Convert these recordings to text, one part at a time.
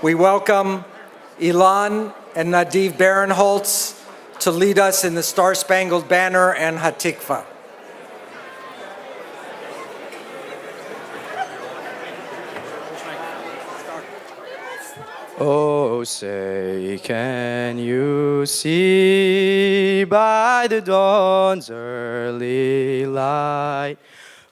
We welcome Ilan and Nadiv Barinholtz to lead us in the Star-Spangled Banner and Hatikva. Oh, say, can you see by the dawn's early light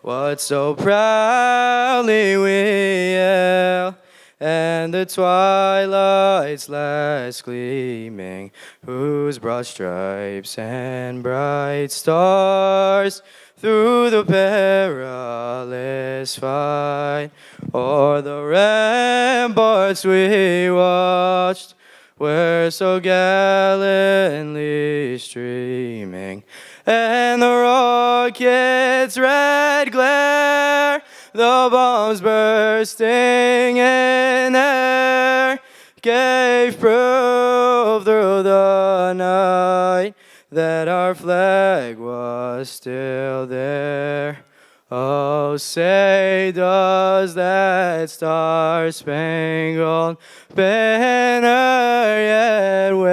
what so proudly we hail, and the twilight's last gleaming, whose broad stripes and bright stars through the perilous fight o'er the ramparts we watched were so gallantly streaming, and the rocket's red glare, the bombs bursting in air, gave proof through the night that our flag was still there. Oh, say, does that star-spangled banner yet wave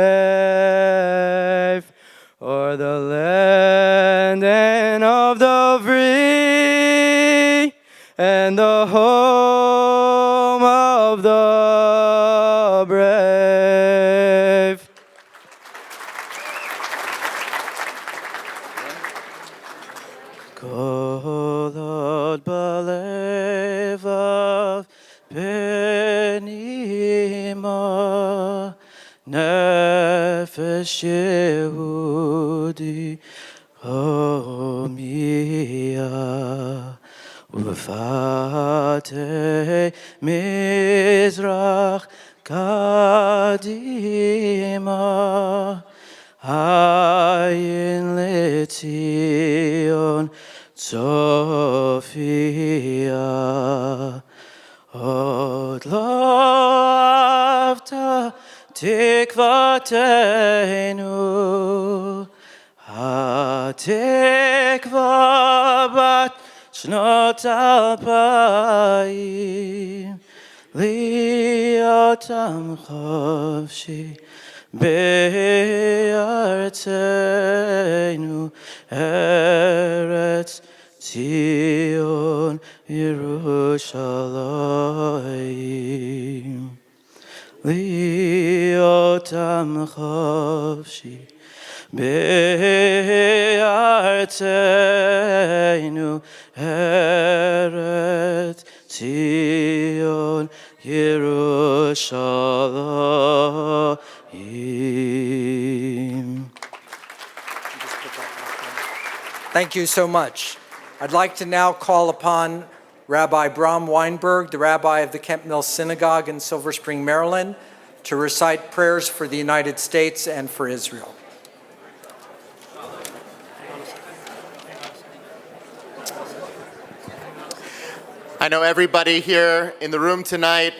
o'er the land and of the free and the home of the brave? Lord, believe of Benima, Nefesh Yehudi, Homia, Ufate Mizrach Kadima, Ayin Letion, Sophia, Od lo avta tikvatenu, hatikva bat shnot alpayim, liotam chavshi be'artenu, eretz Zion, Yerushalayim, liotam chavshi be'artenu, eretz Zion, Yerushalayim. Thank you so much. I'd like to now call upon Rabbi Bram Weinberg, the rabbi of the Kemp Mill Synagogue in Silver Spring, Maryland, to recite prayers for the United States and for Israel. I know everybody here in the room tonight,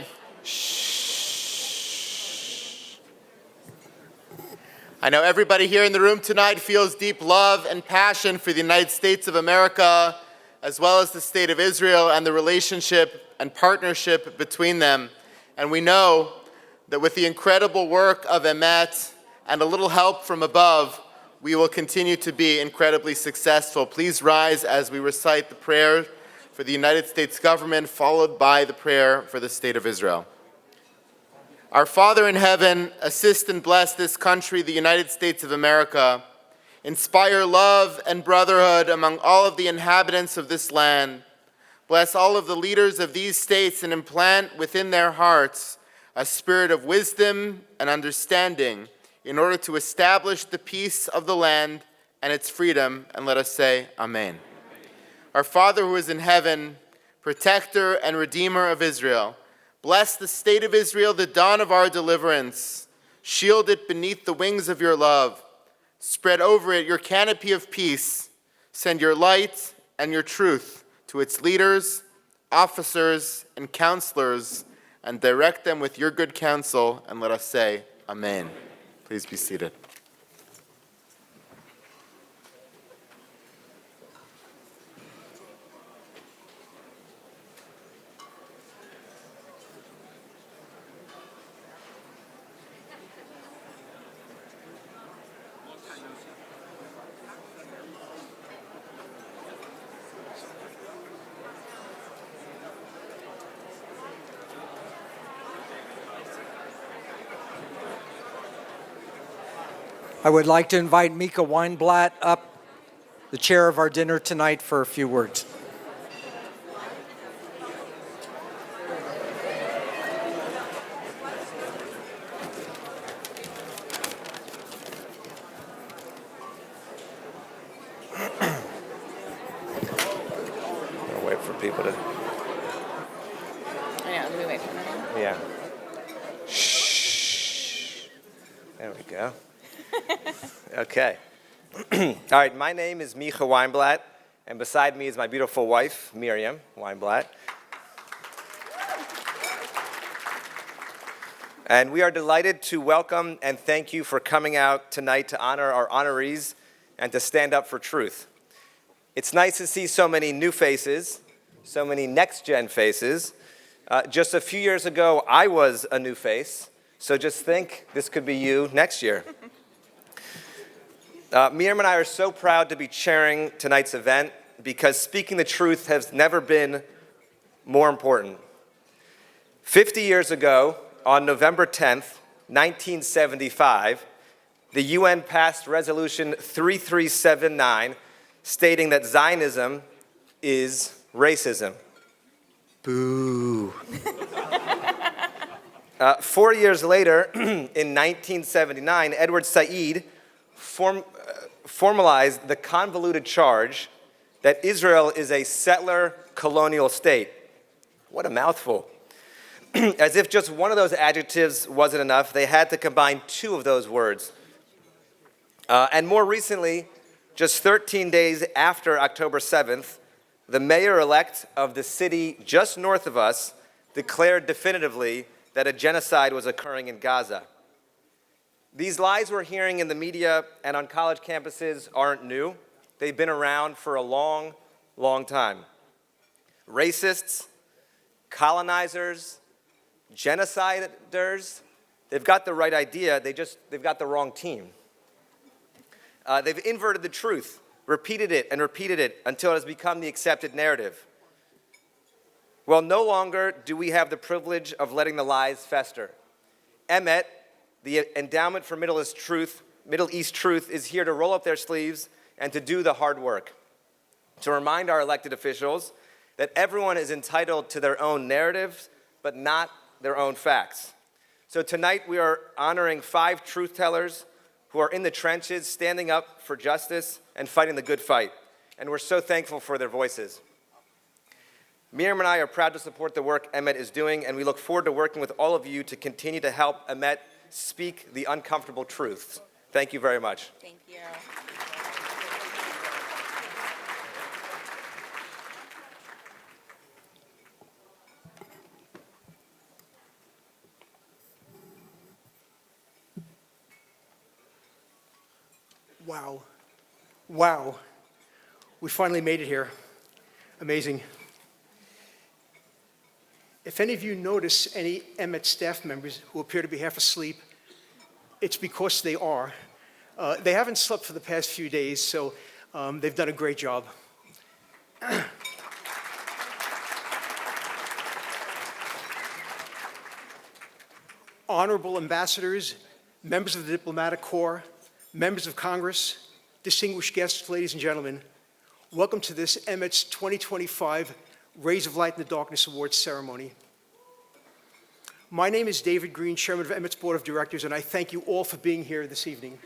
feels deep love and passion for the United States of America, as well as the state of Israel and the relationship and partnership between them. And we know that with the incredible work of EMET and a little help from above, we will continue to be incredibly successful. Please rise as we recite the prayer for the United States government, followed by the prayer for the state of Israel. Our Father in heaven, assist and bless this country, the United States of America. Inspire love and brotherhood among all of the inhabitants of this land. Bless all of the leaders of these states and implant within their hearts a spirit of wisdom and understanding in order to establish the peace of the land and its freedom. And let us say, Amen. Our Father who is in heaven, protector and redeemer of Israel, bless the state of Israel, the dawn of our deliverance. Shield it beneath the wings of your love. Spread over it your canopy of peace. Send your light and your truth to its leaders, officers, and counselors, and direct them with your good counsel. And let us say, Amen. Please be seated. I would like to invite Mika Weinblatt up, the chair of our dinner tonight, for a few words. I'll wait for people to. I know, do we wait for a minute? Yeah. Shh. There we go. Okay. All right, my name is Micha Weinblatt, and beside me is my beautiful wife, Miriam Weinblatt. And we are delighted to welcome and thank you for coming out tonight to honor our honorees and to stand up for truth. It's nice to see so many new faces, so many next-gen faces. Just a few years ago, I was a new face, so just think this could be you next year. Miriam and I are so proud to be chairing tonight's event because speaking the truth has never been more important. 50 years ago, on November 10th, 1975, the UN passed Resolution 3379, stating that Zionism is racism. Boo. 4 years later, in 1979, Edward Said formalized the convoluted charge that Israel is a settler colonial state. What a mouthful. As if just one of those adjectives wasn't enough, they had to combine two of those words. And more recently, just 13 days after October 7th, the mayor-elect of the city just north of us declared definitively that a genocide was occurring in Gaza. These lies we're hearing in the media and on college campuses aren't new. They've been around for a long, long time. Racists, colonizers, genociders, they've got the right idea, they've got the wrong team. They've inverted the truth, repeated it until it has become the accepted narrative. Well, no longer do we have the privilege of letting the lies fester. EMET, the Endowment for Middle East Truth, is here to roll up their sleeves and to do the hard work, to remind our elected officials that everyone is entitled to their own narratives, but not their own facts. So tonight we are honoring 5 truth tellers who are in the trenches, standing up for justice and fighting the good fight. And we're so thankful for their voices. Miriam and I are proud to support the work EMET is doing, and we look forward to working with all of you to continue to help EMET speak the uncomfortable truths. Thank you very much. Thank you. Wow. Wow. We finally made it here. Amazing. If any of you notice any EMET staff members who appear to be half asleep, it's because they are. They haven't slept for the past few days, so they've done a great job. Honorable ambassadors, members of the diplomatic corps, members of Congress, distinguished guests, ladies and gentlemen, welcome to this EMET's 2025 Rays of Light in the Darkness Awards ceremony. My name is David Green, Chairman of EMET's Board of Directors, and I thank you all for being here this evening.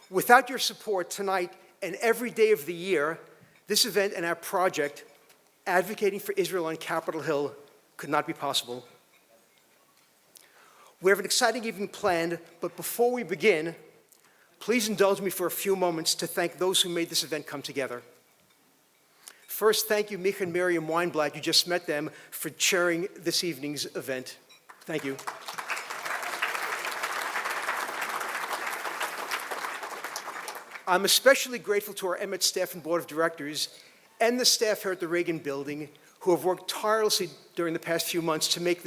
Without your support tonight and every day of the year, this event and our project, advocating for Israel on Capitol Hill, could not be possible. We have an exciting evening planned, but before we begin, please indulge me for a few moments to thank those who made this event come together. First, thank you, Micha and Miriam Weinblatt, you just met them, for chairing this evening's event. Thank you. I'm especially grateful to our EMET staff and board of directors and the staff here at the Reagan Building who have worked tirelessly during the past few months to make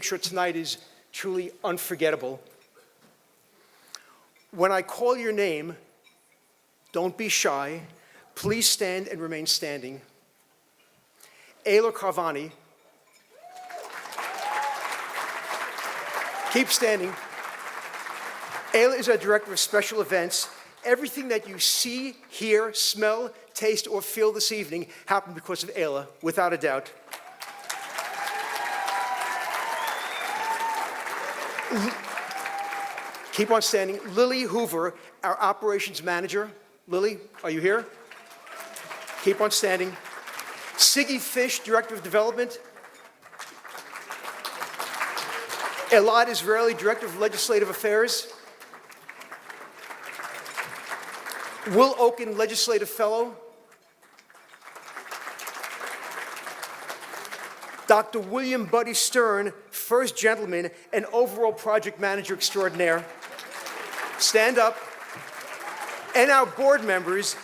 sure tonight is truly unforgettable. When I call your name, don't be shy. Please stand and remain standing. Ayla Carvani. Keep standing. Ayla is our Director of Special Events. Everything that you see, hear, smell, taste, or feel this evening happened because of Ayla, without a doubt. Keep on standing. Lily Hoover, our Operations Manager. Lily, are you here? Keep on standing. Siggy Fish, Director of Development. Elad Israeli, Director of Legislative Affairs. Will Oken, Legislative Fellow. Dr. William Buddy Stern, First Gentleman and overall Project Manager Extraordinaire. Stand up. And our board members.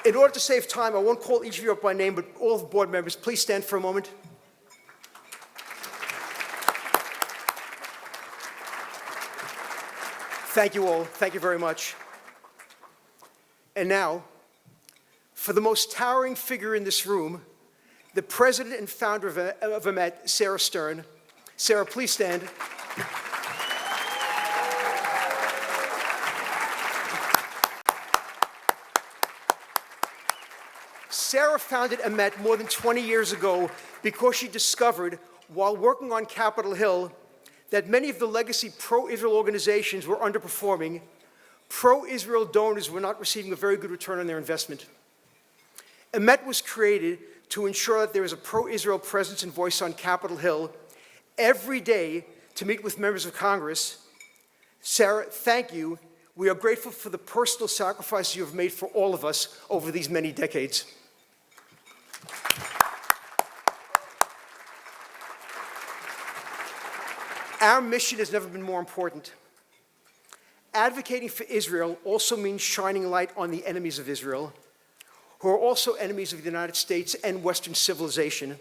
In order to save time, I won't call each of you up by name, but all the board members, please stand for a moment. Thank you all. Thank you very much. And now, for the most towering figure in this room, the president and founder of EMET, Sarah Stern. Sarah, please stand. Sarah founded EMET more than 20 years ago because she discovered, while working on Capitol Hill, that many of the legacy pro-Israel organizations were underperforming. Pro-Israel donors were not receiving a very good return on their investment. EMET was created to ensure that there is a pro-Israel presence and voice on Capitol Hill every day to meet with members of Congress. Sarah, thank you. We are grateful for the personal sacrifice you have made for all of us over these many decades. Our mission has never been more important. Advocating for Israel also means shining light on the enemies of Israel, who are also enemies of the United States and Western civilization.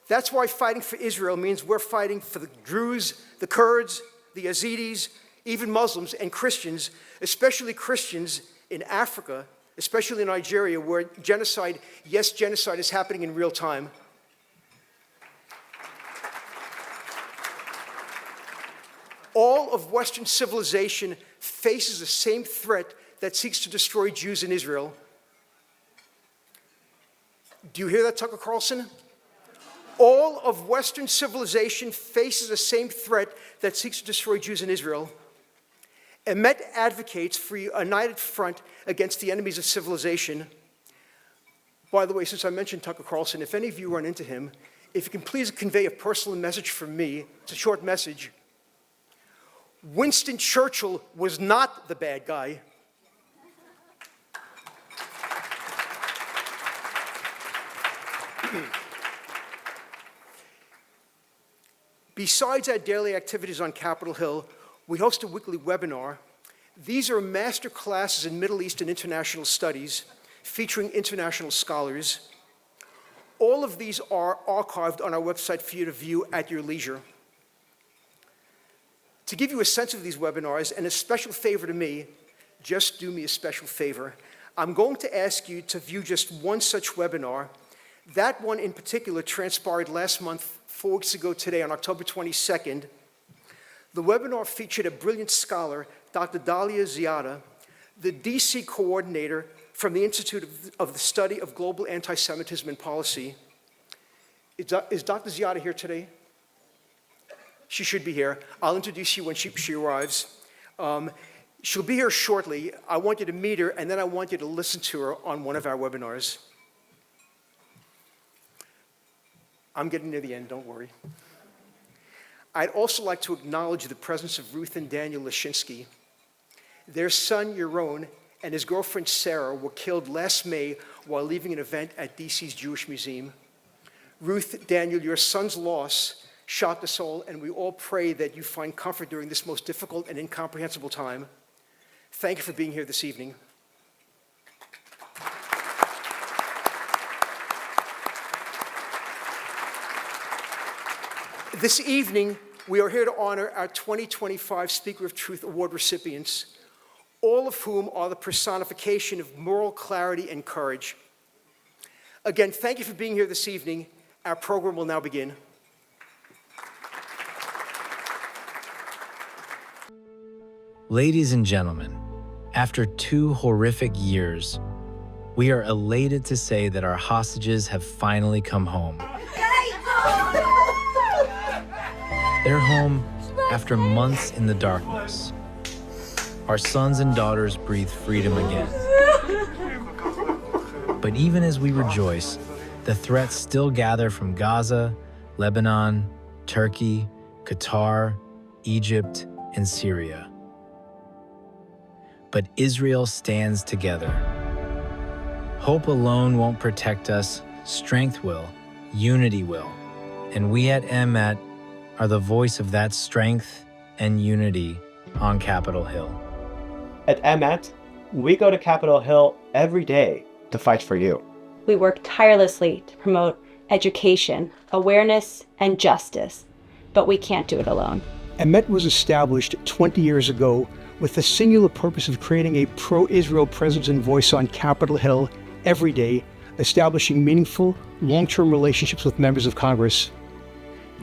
That's why fighting for Israel means we're fighting for the Druze, the Kurds, the Yazidis, even Muslims and Christians, especially Christians in Africa, especially in Nigeria, where genocide, yes, genocide is happening in real time. All of Western civilization faces the same threat that seeks to destroy Jews in Israel. Do you hear that, Tucker Carlson? All of Western civilization faces the same threat that seeks to destroy Jews in Israel. EMET advocates for a united front against the enemies of civilization. By the way, since I mentioned Tucker Carlson, if any of you run into him, if you can please convey a personal message from me, it's a short message. Winston Churchill was not the bad guy. Besides our daily activities on Capitol Hill, we host a weekly webinar. These are master classes in Middle East and international studies featuring international scholars. All of these are archived on our website for you to view at your leisure. To give you a sense of these webinars, and a special favor to me, just do me a special favor. I'm going to ask you to view just one such webinar. That one in particular transpired last month, 4 weeks ago today, on October 22nd. The webinar featured a brilliant scholar, Dr. Dalia Ziada, the DC coordinator from the Institute of the Study of Global Anti-Semitism and Policy. Is Dr. Ziada here today? She should be here. I'll introduce you when she arrives. She'll be here shortly. I want you to meet her, and then I want you to listen to her on one of our webinars. I'm getting near the end, don't worry. I'd also like to acknowledge the presence of Ruth and Daniel Lashinsky. Their son, Yaron, and his girlfriend, Sarah, were killed last May while leaving an event at DC's Jewish Museum. Ruth, Daniel, your son's loss shocked us all, and we all pray that you find comfort during this most difficult and incomprehensible time. Thank you for being here this evening. This evening, we are here to honor our 2025 Speaker of Truth Award recipients, all of whom are the personification of moral clarity and courage. Again, thank you for being here this evening. Our program will now begin. Ladies and gentlemen, after 2 horrific years, we are elated to say that our hostages have finally come home. They're home after months in the darkness. Our sons and daughters breathe freedom again. But even as we rejoice, the threats still gather from Gaza, Lebanon, Turkey, Qatar, Egypt, and Syria. But Israel stands together. Hope alone won't protect us, strength will, unity will. And we at EMET are the voice of that strength and unity on Capitol Hill. At EMET, we go to Capitol Hill every day to fight for you. We work tirelessly to promote education, awareness, and justice, but we can't do it alone. EMET was established 20 years ago with the singular purpose of creating a pro-Israel presence and voice on Capitol Hill every day, establishing meaningful, long-term relationships with members of Congress.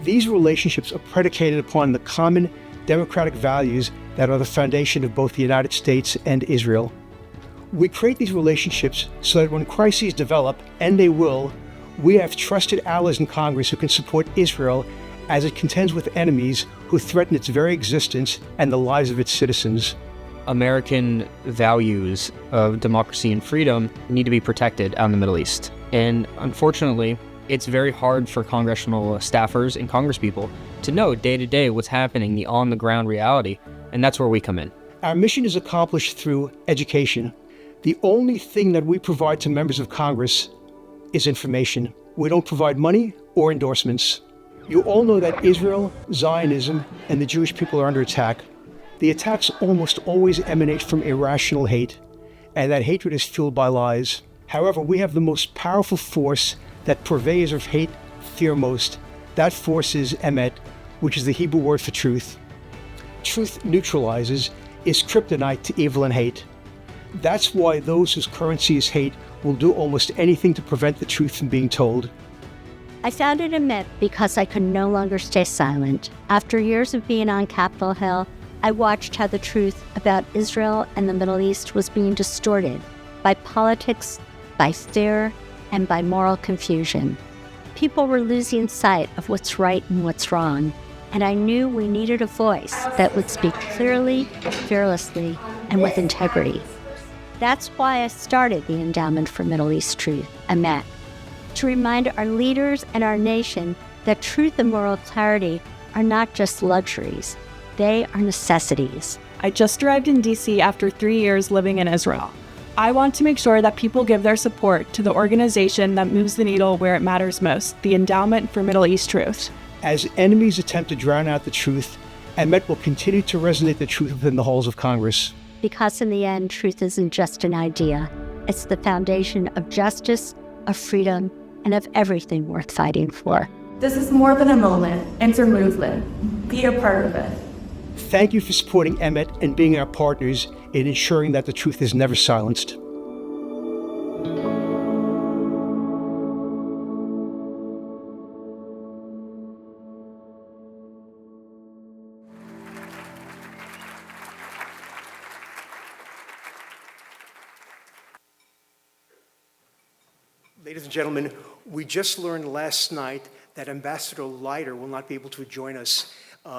These relationships are predicated upon the common democratic values that are the foundation of both the United States and Israel. We create these relationships so that when crises develop, and they will, we have trusted allies in Congress who can support Israel as it contends with enemies who threaten its very existence and the lives of its citizens. American values of democracy and freedom need to be protected out in the Middle East. And unfortunately, it's very hard for congressional staffers and congresspeople to know day to day what's happening, the on-the-ground reality, and that's where we come in. Our mission is accomplished through education. The only thing that we provide to members of Congress is information. We don't provide money or endorsements. You all know that Israel, Zionism, and the Jewish people are under attack. The attacks almost always emanate from irrational hate, and that hatred is fueled by lies. However, we have the most powerful force that purveyors of hate fear most. That force is emet, which is the Hebrew word for truth. Truth neutralizes, is kryptonite to evil and hate. That's why those whose currency is hate will do almost anything to prevent the truth from being told. I founded EMET because I could no longer stay silent. After years of being on Capitol Hill, I watched how the truth about Israel and the Middle East was being distorted by politics, by fear, and by moral confusion. People were losing sight of what's right and what's wrong, and I knew we needed a voice that would speak clearly, fearlessly, and with integrity. That's why I started the Endowment for Middle East Truth, EMET, to remind our leaders and our nation that truth and moral clarity are not just luxuries, they are necessities. I just arrived in DC after 3 years living in Israel. I want to make sure that people give their support to the organization that moves the needle where it matters most, the Endowment for Middle East Truth. As enemies attempt to drown out the truth, EMET will continue to resonate the truth within the halls of Congress. Because in the end, truth isn't just an idea. It's the foundation of justice, of freedom, and of everything worth fighting for. This is more than a moment, it's a movement. Be a part of it. Thank you for supporting EMET and being our partners in ensuring that the truth is never silenced. Ladies and gentlemen, we just learned last night that Ambassador Leiter will not be able to join us.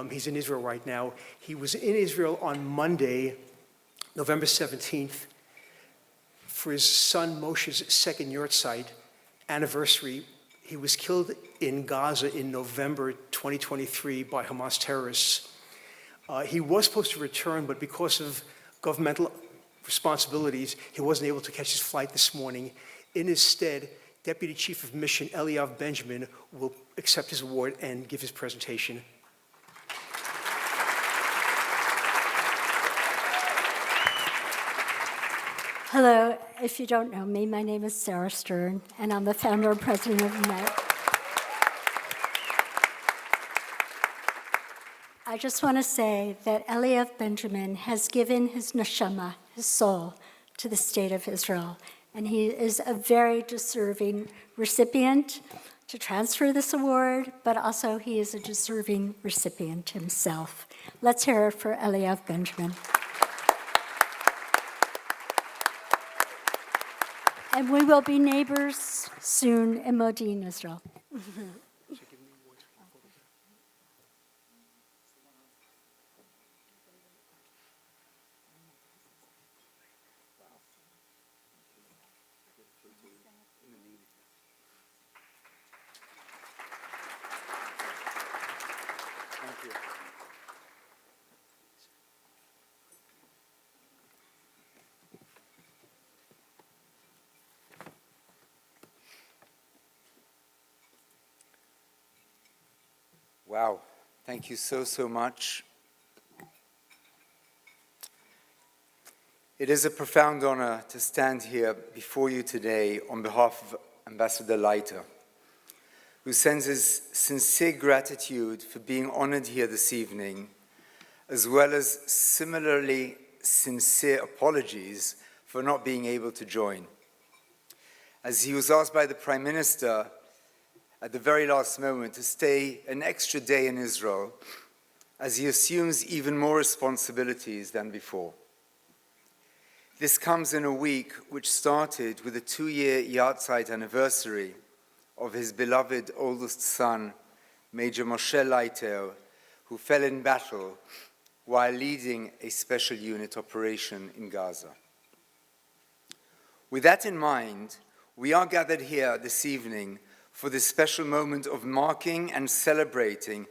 He's in Israel right now. He was in Israel on Monday, November 17th, for his son Moshe's second yahrzeit anniversary. He was killed in Gaza in November 2023 by Hamas terrorists. He was supposed to return, but because of governmental responsibilities, he wasn't able to catch his flight this morning. In his stead, Deputy Chief of Mission Eliav Benjamin will accept his award and give his presentation. Hello, if you don't know me, my name is Sarah Stern, and I'm the founder and president of EMET. I just want to say that Eliav Benjamin has given his neshama, his soul, to the state of Israel, and he is a very deserving recipient to transfer this award, but also he is a deserving recipient himself. Let's hear it for Eliav Benjamin. And we will be neighbors soon in Modi'in, Israel. Wow, thank you so much. It is a profound honor to stand here before you today on behalf of Ambassador Leiter, who sends his sincere gratitude for being honored here this evening, as well as similarly sincere apologies for not being able to join. As he was asked by the Prime Minister at the very last moment to stay an extra day in Israel, as he assumes even more responsibilities than before. This comes in a week which started with the 2-year Yahrzeit anniversary of his beloved oldest son, Major Moshe Leiter, who fell in battle while leading a special unit operation in Gaza. With that in mind, we are gathered here this evening for this special moment of marking and celebrating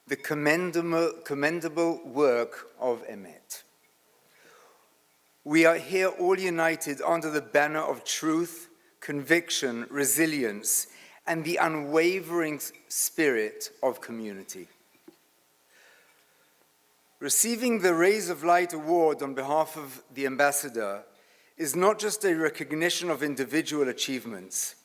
the commendable work of EMET. We are here all united under the banner of truth, conviction, resilience, and the unwavering spirit of community. Receiving the Rays of Light Award on behalf of the Ambassador is not just a recognition of individual achievements.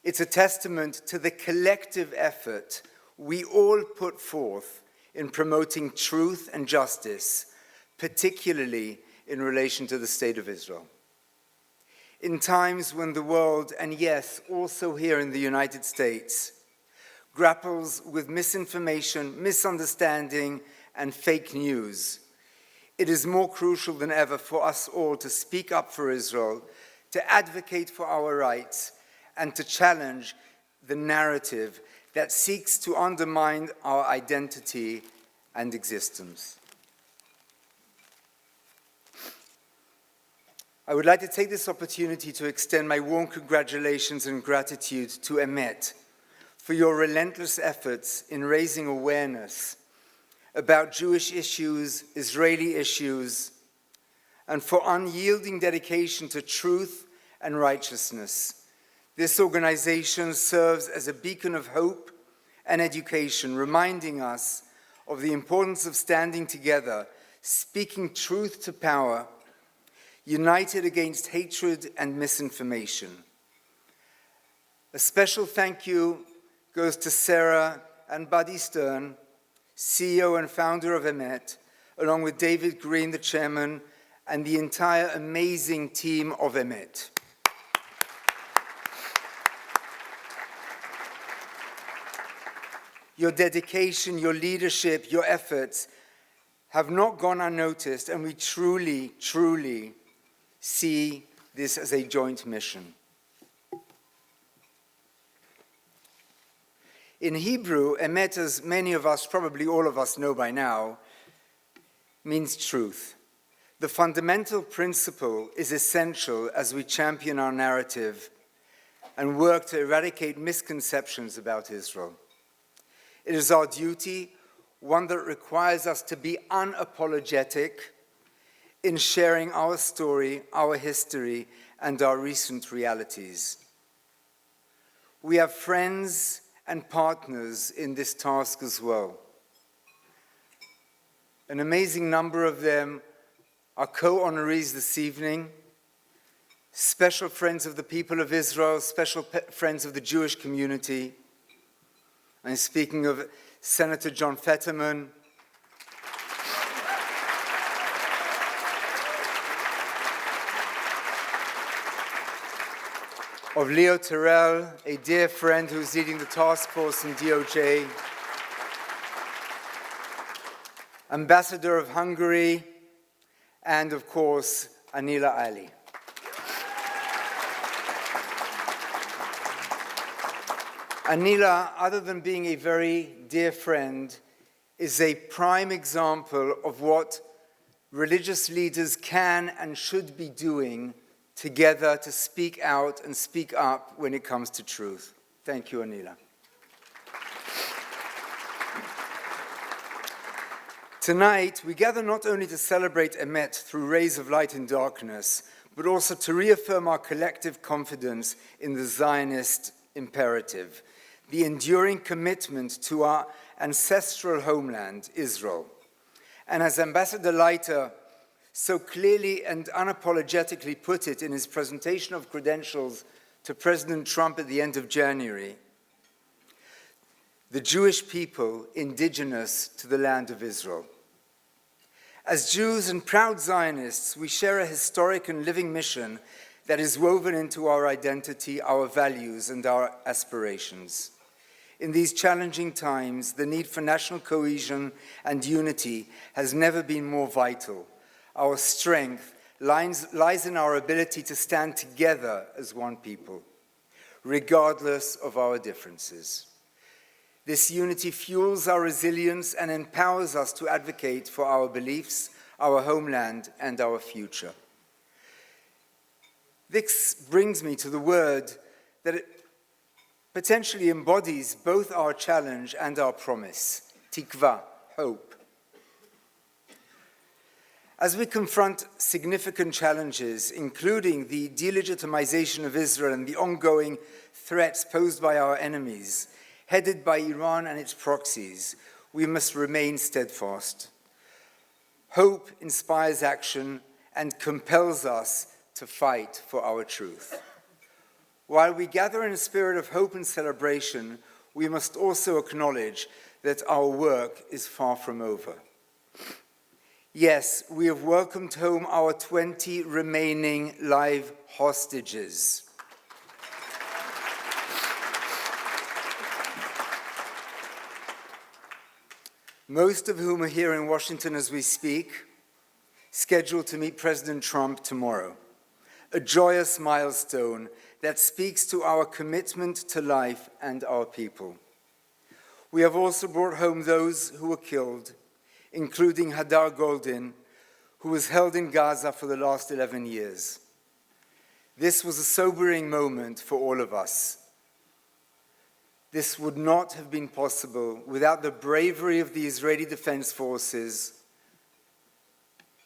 It's a testament to the collective effort we all put forth in promoting truth and justice, particularly in relation to the State of Israel. In times when the world, and yes, also here in the United States, grapples with misinformation, misunderstanding, and fake news, it is more crucial than ever for us all to speak up for Israel, to advocate for our rights, and to challenge the narrative that seeks to undermine our identity and existence. I would like to take this opportunity to extend my warm congratulations and gratitude to EMET for your relentless efforts in raising awareness about Jewish issues, Israeli issues, and for unyielding dedication to truth and righteousness. This organization serves as a beacon of hope and education, reminding us of the importance of standing together, speaking truth to power, united against hatred and misinformation. A special thank you goes to Sarah and Buddy Stern, CEO and founder of EMET, along with David Green, the chairman, and the entire amazing team of EMET. Your dedication, your leadership, your efforts have not gone unnoticed, and we truly, truly see this as a joint mission. In Hebrew, emet, as many of us, probably all of us know by now, means truth. The fundamental principle is essential as we champion our narrative and work to eradicate misconceptions about Israel. It is our duty, one that requires us to be unapologetic in sharing our story, our history, and our recent realities. We have friends and partners in this task as well. An amazing number of them are co-honorees this evening, special friends of the people of Israel, special friends of the Jewish community. I'm speaking of Senator John Fetterman, of Leo Terrell, a dear friend who's leading the task force in DOJ, Ambassador of Hungary, and of course, Anila Ali. Anila, other than being a very dear friend, is a prime example of what religious leaders can and should be doing together to speak out and speak up when it comes to truth. Thank you, Anila. Tonight, we gather not only to celebrate EMET through rays of light in darkness, but also to reaffirm our collective confidence in the Zionist imperative, the enduring commitment to our ancestral homeland, Israel. And as Ambassador Leiter so clearly and unapologetically put it in his presentation of credentials to President Trump at the end of January, the Jewish people indigenous to the land of Israel. As Jews and proud Zionists, we share a historic and living mission that is woven into our identity, our values, and our aspirations. In these challenging times, the need for national cohesion and unity has never been more vital. Our strength lies in our ability to stand together as one people, regardless of our differences. This unity fuels our resilience and empowers us to advocate for our beliefs, our homeland, and our future. This brings me to the word that it potentially embodies both our challenge and our promise, tikva, hope. As we confront significant challenges, including the delegitimization of Israel and the ongoing threats posed by our enemies, headed by Iran and its proxies, we must remain steadfast. Hope inspires action and compels us to fight for our truth. While we gather in a spirit of hope and celebration, we must also acknowledge that our work is far from over. Yes, we have welcomed home our 20 remaining live hostages. Most of whom are here in Washington as we speak, scheduled to meet President Trump tomorrow. A joyous milestone that speaks to our commitment to life and our people. We have also brought home those who were killed, including Hadar Goldin, who was held in Gaza for the last 11 years. This was a sobering moment for all of us. This would not have been possible without the bravery of the Israeli Defense Forces,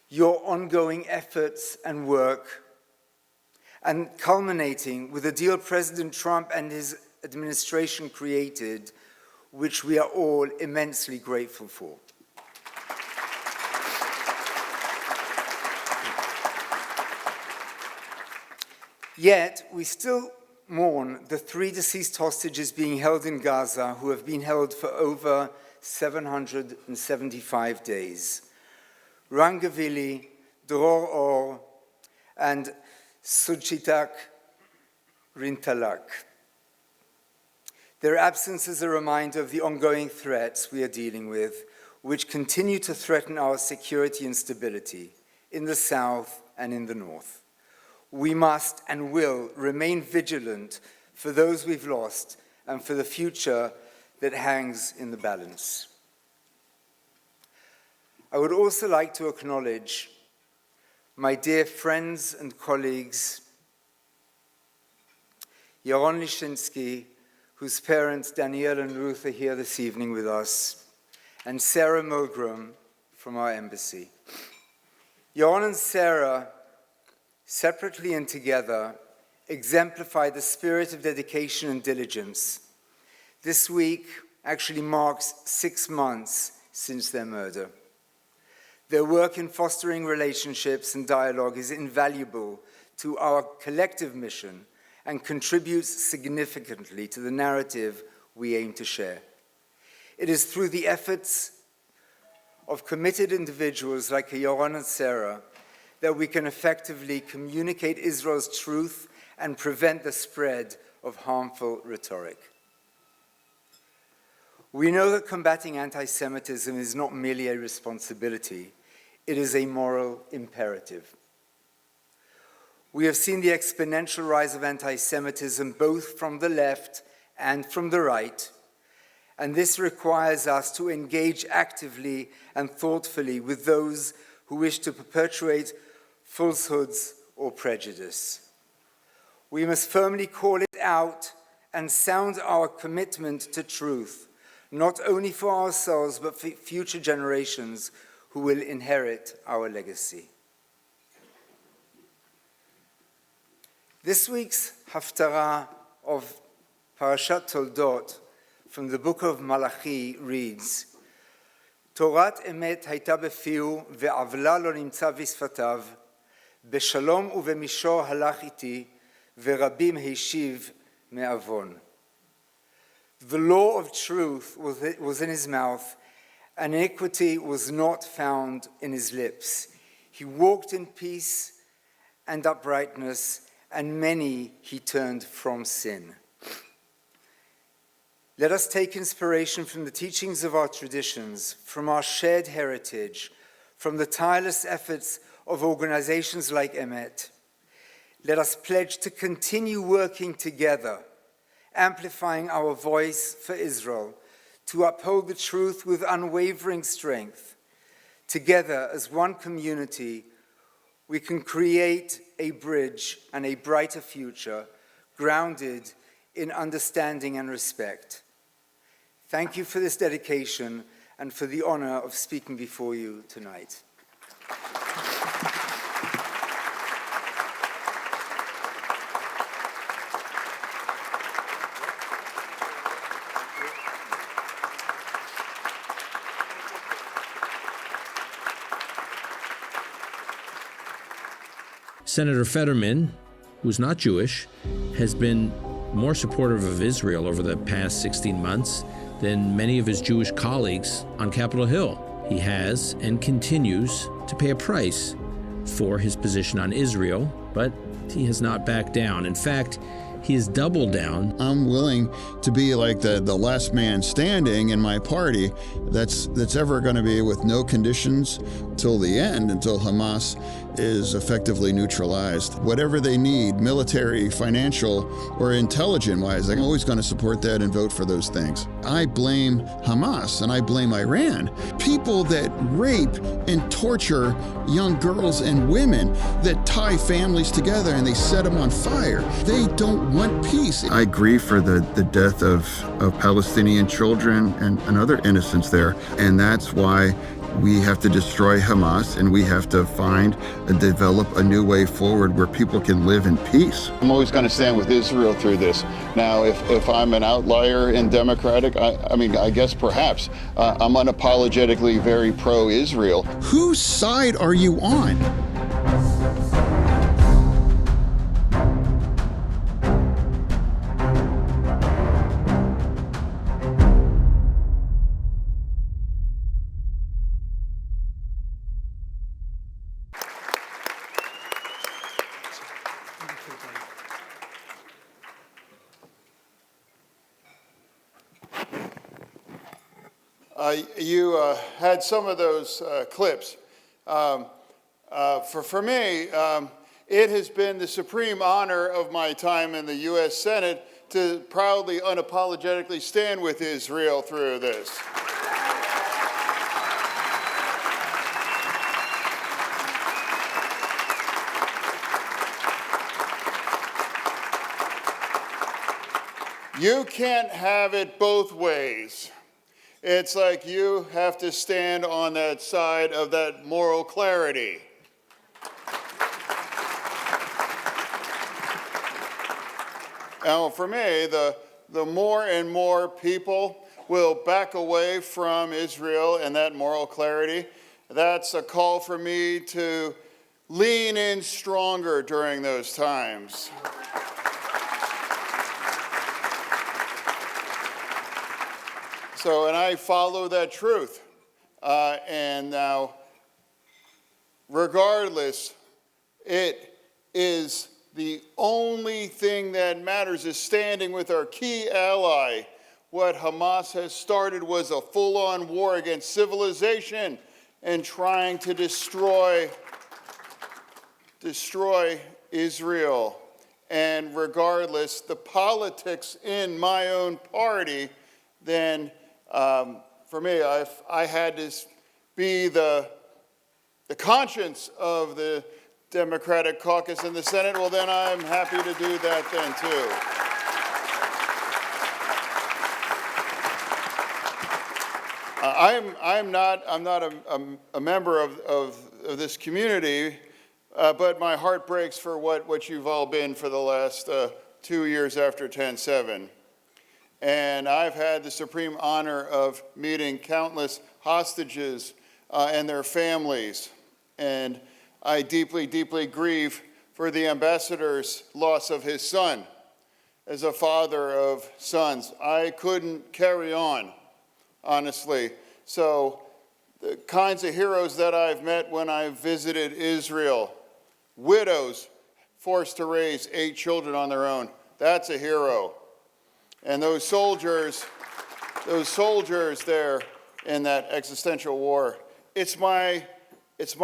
your ongoing efforts and work, and culminating with a deal President Trump and his administration created, which we are all immensely grateful for. Yet, we still mourn the 3 deceased hostages being held in Gaza who have been held for over 775 days. Rangavili, Dror Or, and Suchitak Rintalak. Their absence is a reminder of the ongoing threats we are dealing with, which continue to threaten our security and stability in the south and in the north. We must and will remain vigilant for those we've lost and for the future that hangs in the balance. I would also like to acknowledge my dear friends and colleagues, Yaron Lishinsky, whose parents Danielle and Ruth are here this evening with us, and Sarah Milgram from our embassy. Yaron and Sarah, separately and together, exemplify the spirit of dedication and diligence. This week actually marks 6 months since their murder. Their work in fostering relationships and dialogue is invaluable to our collective mission and contributes significantly to the narrative we aim to share. It is through the efforts of committed individuals like Yoran and Sarah that we can effectively communicate Israel's truth and prevent the spread of harmful rhetoric. We know that combating anti-Semitism is not merely a responsibility, it is a moral imperative. We have seen the exponential rise of anti-Semitism both from the left and from the right, and this requires us to engage actively and thoughtfully with those who wish to perpetuate falsehoods or prejudice. We must firmly call it out and sound our commitment to truth, not only for ourselves, but for future generations who will inherit our legacy. This week's Haftarah of Parashat Toldot from the book of Malachi reads, תורת אמת הייתה בפיהו ועוולה לא נמצא בשפתיו, בשלום ובמישור הלך איתי, ורבים השיב מעוון. The law of truth was in his mouth, and iniquity was not found in his lips. He walked in peace and uprightness, and many he turned from sin. Let us take inspiration from the teachings of our traditions, from our shared heritage, from the tireless efforts of organizations like EMET. Let us pledge to continue working together, amplifying our voice for Israel, to uphold the truth with unwavering strength. Together, as one community, we can create a bridge and a brighter future grounded in understanding and respect. Thank you for this dedication and for the honor of speaking before you tonight. Senator Fetterman, who's not Jewish, has been more supportive of Israel over the past 16 months than many of his Jewish colleagues on Capitol Hill. He has and continues to pay a price for his position on Israel, but he has not backed down. In fact, he has doubled down. I'm willing to be like the last man standing in my party that's ever going to be with no conditions till the end, until Hamas is effectively neutralized. Whatever they need, military, financial, or intelligence-wise, I'm always going to support that and vote for those things. I blame Hamas and I blame Iran. People that rape and torture young girls and women, that tie families together and they set them on fire. They don't want peace. I grieve for the death of Palestinian children and other innocents there, and that's why we have to destroy Hamas, and we have to find and develop a new way forward where people can live in peace. I'm always going to stand with Israel through this. Now, if I'm an outlier in Democratic, I guess perhaps. I'm unapologetically very pro-Israel. Whose side are you on? You had some of those clips. For me, it has been the supreme honor of my time in the U.S. Senate to proudly, unapologetically stand with Israel through this. You can't have it both ways. It's like you have to stand on that side of that moral clarity. Now, for me, the more and more people will back away from Israel and that moral clarity, that's a call for me to lean in stronger during those times. So, and I follow that truth. And now, regardless, it is the only thing that matters is standing with our key ally. What Hamas has started was a full-on war against civilization and trying to destroy Israel. and regardless the politics in my own party, then for me, I had to be the conscience of the Democratic caucus in the Senate. Well, then I'm happy to do that then too. I'm not a member of this community, but my heart breaks for what you've all been for the last 2 years after 10/7. And I've had the supreme honor of meeting countless hostages and their families. And I deeply, deeply grieve for the ambassador's loss of his son. As a father of sons, I couldn't carry on, honestly. So the kinds of heroes that I've met when I visited Israel, widows forced to raise 8 children on their own, that's a hero. And those soldiers there in that existential war, it's my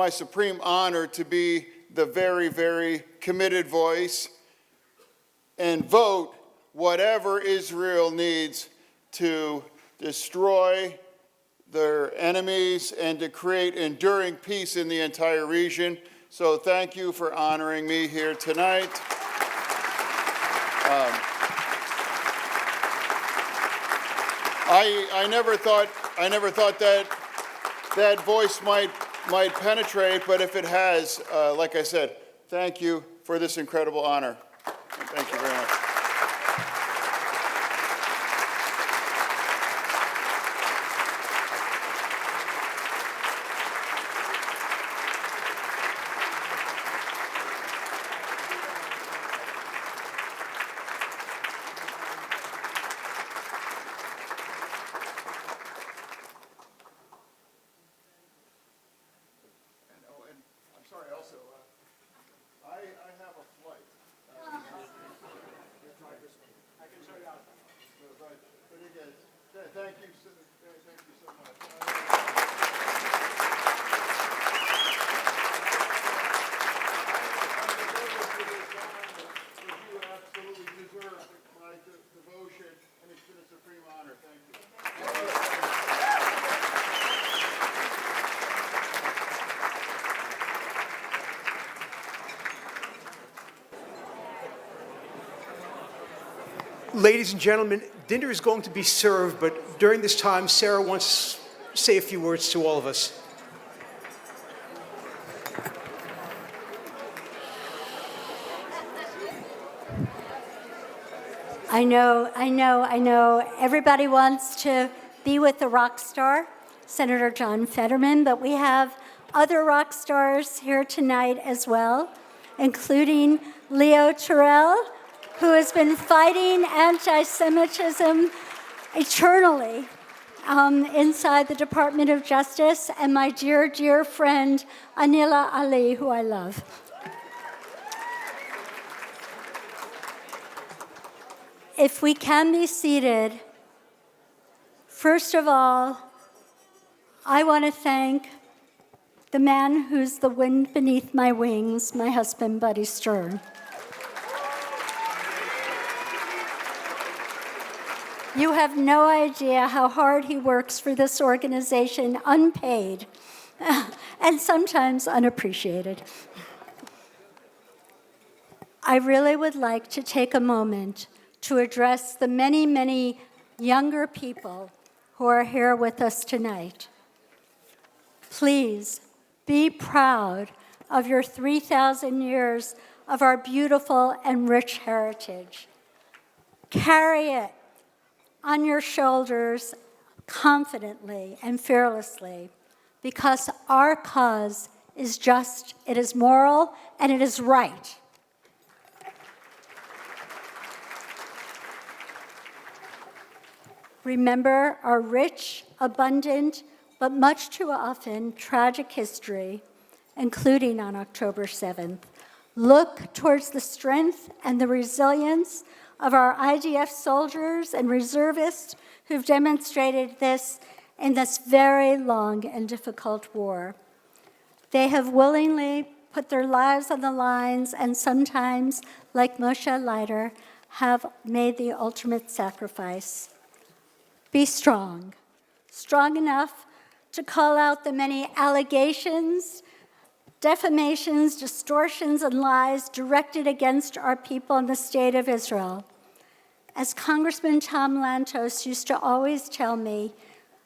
supreme honor to be the very, very committed voice and vote whatever Israel needs to destroy their enemies and to create enduring peace in the entire region. So thank you for honoring me here tonight. I never thought that voice might penetrate, but if it has, like I said, thank you for this incredible honor. Thank you very much. Thank you so much. You absolutely deserve my devotion, and it's been a supreme honor. Thank you. Ladies and gentlemen, dinner is going to be served, but during this time, Sarah wants to say a few words to all of us. I know. Everybody wants to be with the rock star, Senator John Fetterman, but we have other rock stars here tonight as well, including Leo Terrell, who has been fighting anti-Semitism eternally inside the Department of Justice, and my dear, dear friend, Anila Ali, who I love. If we can be seated, first of all, I want to thank the man who's the wind beneath my wings, my husband, Buddy Stern. You have no idea how hard he works for this organization, unpaid, and sometimes unappreciated. I really would like to take a moment to address the many, many younger people who are here with us tonight. Please be proud of your 3,000 years of our beautiful and rich heritage. Carry it on your shoulders confidently and fearlessly, because our cause is just, it is moral, and it is right. Remember our rich, abundant, but much too often tragic history, including on October 7th. Look towards the strength and the resilience of our IDF soldiers and reservists who've demonstrated this in this very long and difficult war. They have willingly put their lives on the lines, and sometimes, like Moshe Leiter, have made the ultimate sacrifice. Be strong, strong enough to call out the many allegations, defamations, distortions, and lies directed against our people in the state of Israel. As Congressman Tom Lantos used to always tell me,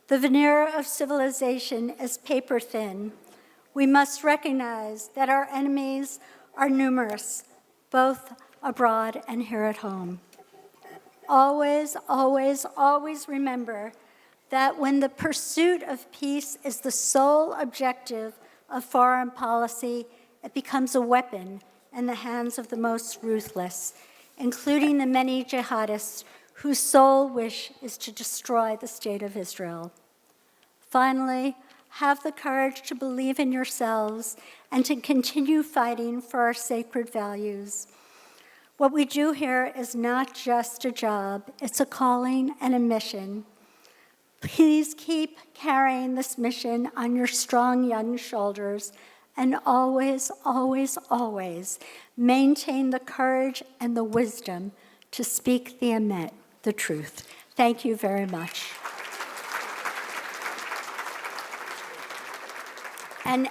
the veneer of civilization is paper thin. We must recognize that our enemies are numerous, both abroad and here at home. Always, always, always remember that when the pursuit of peace is the sole objective of foreign policy, it becomes a weapon in the hands of the most ruthless, including the many jihadists whose sole wish is to destroy the state of Israel. Finally, have the courage to believe in yourselves and to continue fighting for our sacred values. What we do here is not just a job, it's a calling and a mission. Please keep carrying this mission on your strong young shoulders and always, always, always maintain the courage and the wisdom to speak the EMET, the truth. Thank you very much. And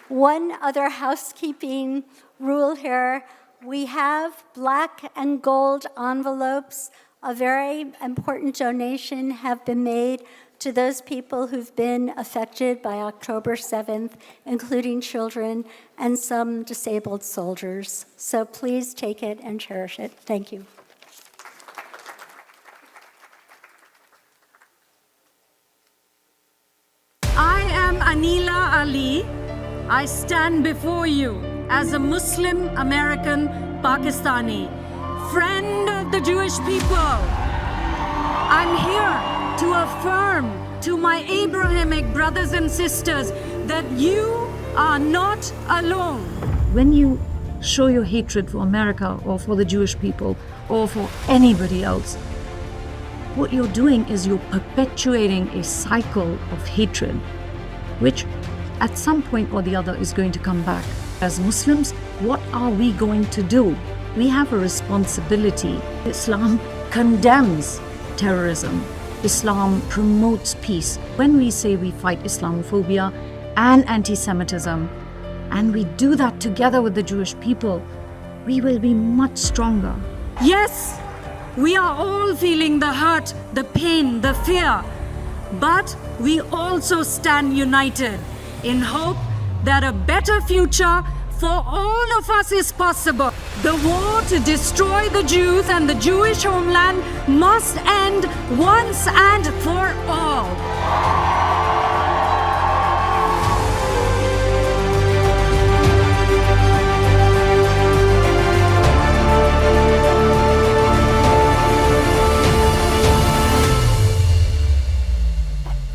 one other housekeeping rule here, we have black and gold envelopes. A very important donation have been made to those people who've been affected by October 7th, including children and some disabled soldiers. So please take it and cherish it. Thank you. I am Anila Ali. I stand before you as a Muslim American Pakistani, friend of the Jewish people. I'm here to affirm to my Abrahamic brothers and sisters that you are not alone. When you show your hatred for America or for the Jewish people or for anybody else, what you're doing is you're perpetuating a cycle of hatred, which at some point or the other is going to come back. As Muslims, what are we going to do? We have a responsibility. Islam condemns terrorism. Islam promotes peace. When we say we fight Islamophobia and anti-Semitism, and we do that together with the Jewish people, we will be much stronger. Yes, we are all feeling the hurt, the pain, the fear, but we also stand united in hope that a better future for all of us is possible. The war to destroy the Jews and the Jewish homeland must end once and for all.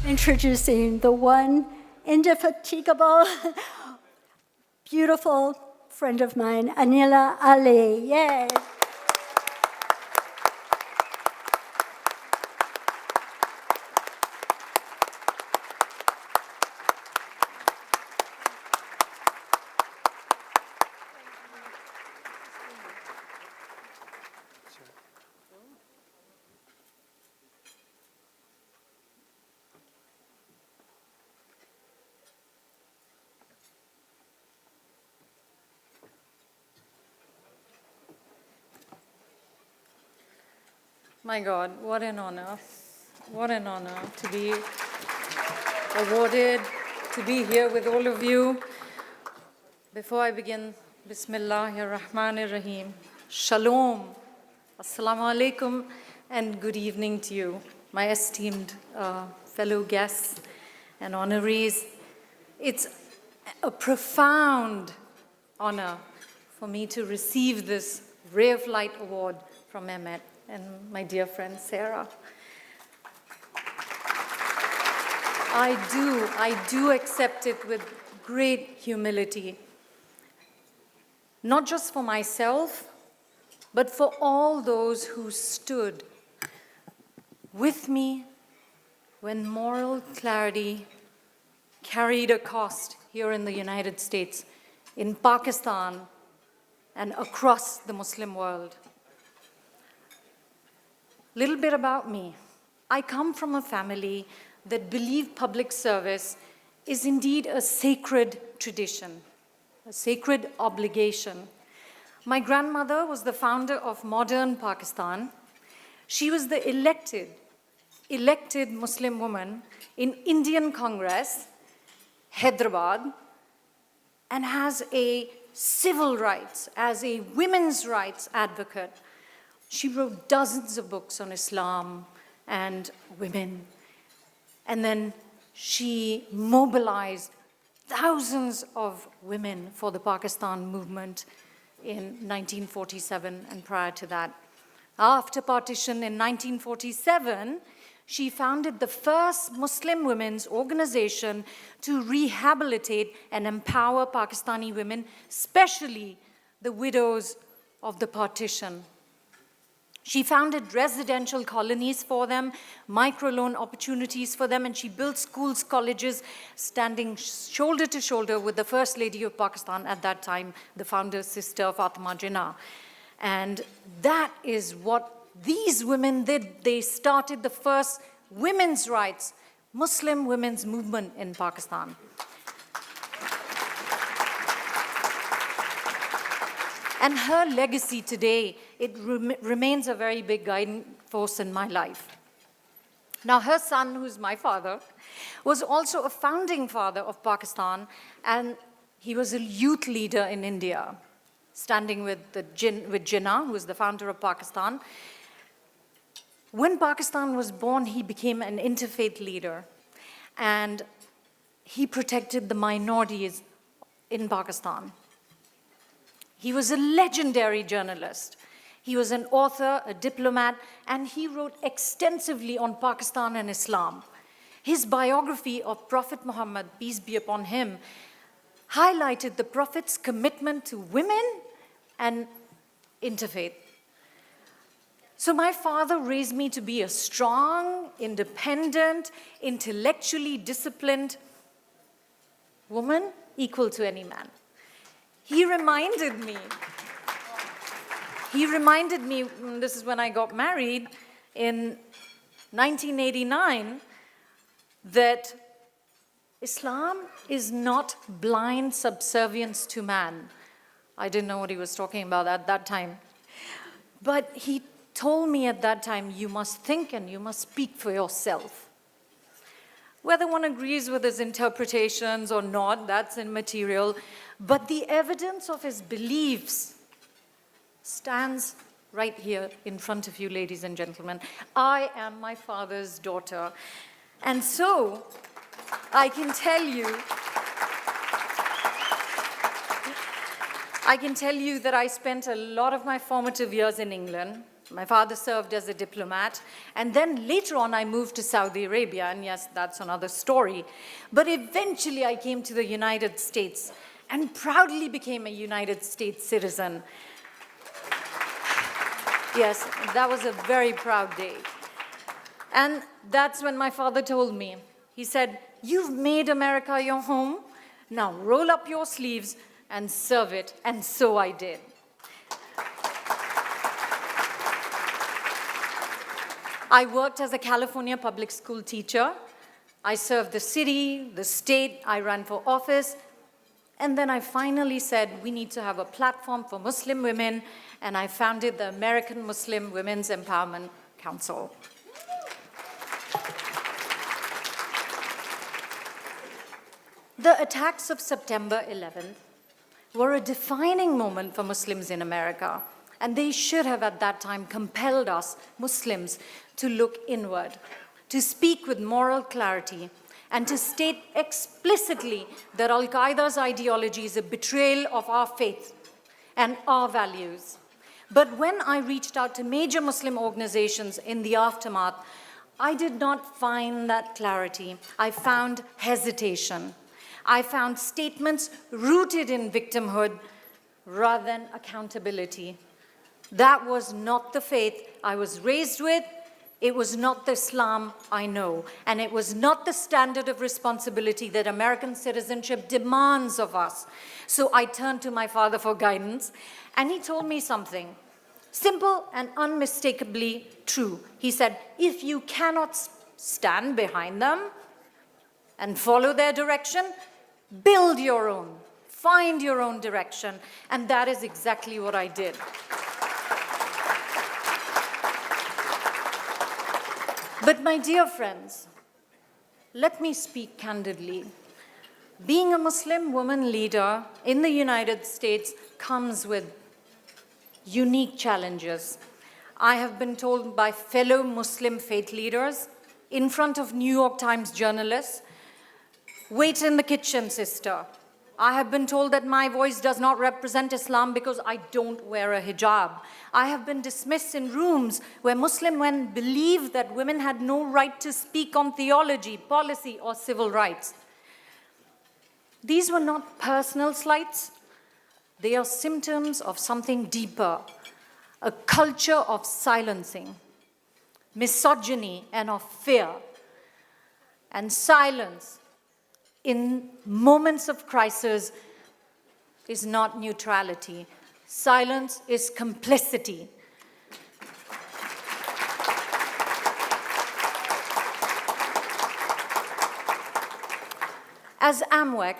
Introducing the one indefatigable, beautiful friend of mine, Anila Ali. Yay! My God, what an honor. What an honor to be awarded, to be here with all of you. Before I begin, Bismillahir Rahmanir Rahim. Shalom, Assalamu alaikum, and good evening to you, my esteemed fellow guests and honorees. It's a profound honor for me to receive this Ray of Light Award from EMET and my dear friend Sarah. I do accept it with great humility, not just for myself, but for all those who stood with me when moral clarity carried a cost here in the United States in Pakistan, and across the Muslim world. Little bit about me. I come from a family that believe public service is indeed a sacred tradition, a sacred obligation. My grandmother was the founder of modern Pakistan. She was the elected Muslim woman in Indian Congress, Hyderabad, and has a civil rights, as a women's rights advocate. She wrote dozens of books on Islam and women. And then she mobilized thousands of women for the Pakistan movement in 1947 and prior to that. After partition in 1947, she founded the first Muslim women's organization to rehabilitate and empower Pakistani women, especially the widows of the partition. She founded residential colonies for them, microloan opportunities for them, and she built schools, colleges, standing shoulder to shoulder with the First Lady of Pakistan at that time, the founder's sister, Fatima Jinnah. And that is what these women did. They started the first women's rights, Muslim women's movement in Pakistan. And her legacy today, it remains a very big guiding force in my life. Now, her son, who's my father, was also a founding father of Pakistan, and he was a youth leader in India, standing with Jinnah, who is the founder of Pakistan. When Pakistan was born, he became an interfaith leader, and he protected the minorities in Pakistan. He was a legendary journalist. He was an author, a diplomat, and he wrote extensively on Pakistan and Islam. His biography of Prophet Muhammad, peace be upon him, highlighted the Prophet's commitment to women and interfaith. So my father raised me to be a strong, independent, intellectually disciplined woman, equal to any man. He reminded me, this is when I got married in 1989, that Islam is not blind subservience to man. I didn't know what he was talking about at that time. But he told me at that time, you must think and you must speak for yourself. Whether one agrees with his interpretations or not, that's immaterial. But the evidence of his beliefs stands right here in front of you, ladies and gentlemen. I am my father's daughter. And so, I can tell you that I spent a lot of my formative years in England. My father served as a diplomat, and then later on I moved to Saudi Arabia, and yes, that's another story. But eventually I came to the United States and proudly became a United States citizen. Yes, that was a very proud day. And that's when my father told me, he said, you've made America your home, now roll up your sleeves and serve it, and so I did. I worked as a California public school teacher. I served the city, the state, I ran for office, and then I finally said, we need to have a platform for Muslim women, and I founded the American Muslim Women's Empowerment Council. The attacks of September 11th were a defining moment for Muslims in America, and they should have at that time compelled us, Muslims, to look inward, to speak with moral clarity, and to state explicitly that Al-Qaeda's ideology is a betrayal of our faith and our values. But when I reached out to major Muslim organizations in the aftermath, I did not find that clarity. I found hesitation. I found statements rooted in victimhood rather than accountability. That was not the faith I was raised with, It was not the Islam I know, and it was not the standard of responsibility that American citizenship demands of us. So I turned to my father for guidance, and he told me something simple and unmistakably true. He said, if you cannot stand behind them and follow their direction, build your own, find your own direction, and that is exactly what I did. But my dear friends, let me speak candidly. Being a Muslim woman leader in the United States comes with unique challenges. I have been told by fellow Muslim faith leaders in front of New York Times journalists, wait in the kitchen, sister. I have been told that my voice does not represent Islam because I don't wear a hijab. I have been dismissed in rooms where Muslim men believed that women had no right to speak on theology, policy, or civil rights. These were not personal slights. They are symptoms of something deeper, a culture of silencing, misogyny, and of fear. And silence in moments of crisis is not neutrality. Silence is complicity. As AMWEC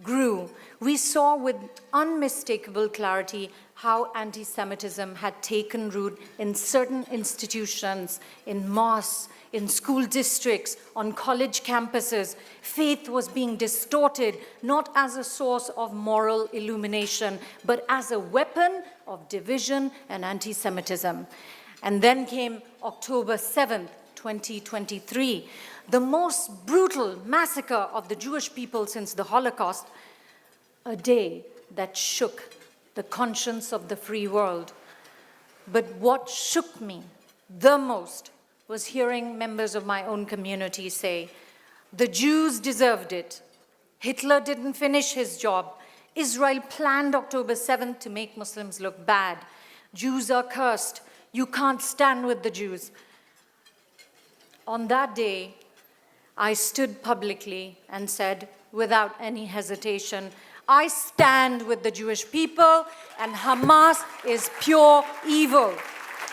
grew, we saw with unmistakable clarity how anti-Semitism had taken root in certain institutions, in mosques, in school districts, on college campuses. Faith was being distorted, not as a source of moral illumination, but as a weapon of division and anti-Semitism. And then came October 7th, 2023, the most brutal massacre of the Jewish people since the Holocaust, a day that shook the conscience of the free world. But what shook me the most was hearing members of my own community say, the Jews deserved it. Hitler didn't finish his job. Israel planned October 7th to make Muslims look bad. Jews are cursed. You can't stand with the Jews. On that day, I stood publicly and said, without any hesitation, I stand with the Jewish people, and Hamas is pure evil,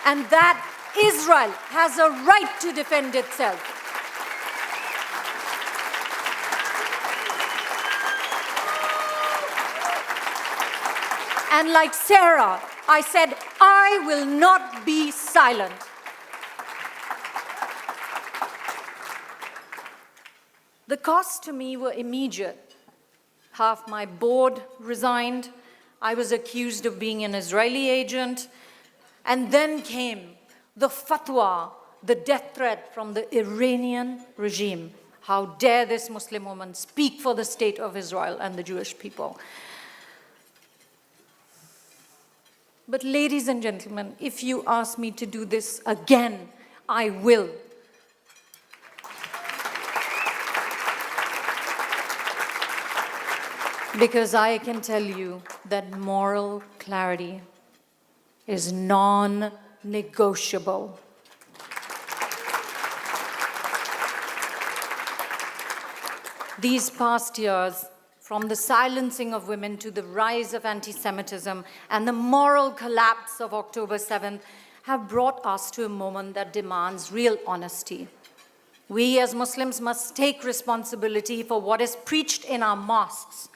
and that Israel has a right to defend itself. And like Sarah, I said, I will not be silent. The costs to me were immediate. Half my board resigned. I was accused of being an Israeli agent. And then came the fatwa, the death threat from the Iranian regime. How dare this Muslim woman speak for the state of Israel and the Jewish people? But ladies and gentlemen, if you ask me to do this again, I will. Because I can tell you that moral clarity is non-negotiable. These past years, from the silencing of women to the rise of anti-Semitism and the moral collapse of October 7th, have brought us to a moment that demands real honesty. We as Muslims must take responsibility for what is preached in our mosques,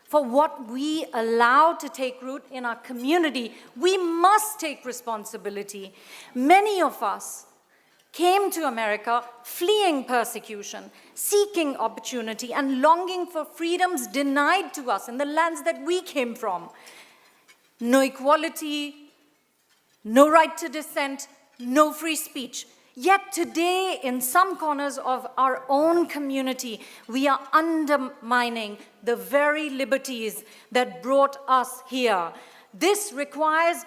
for what we allow to take root in our community. We must take responsibility. Many of us came to America fleeing persecution, seeking opportunity, and longing for freedoms denied to us in the lands that we came from. No equality, no right to dissent, no free speech. Yet today, in some corners of our own community, we are undermining the very liberties that brought us here. This requires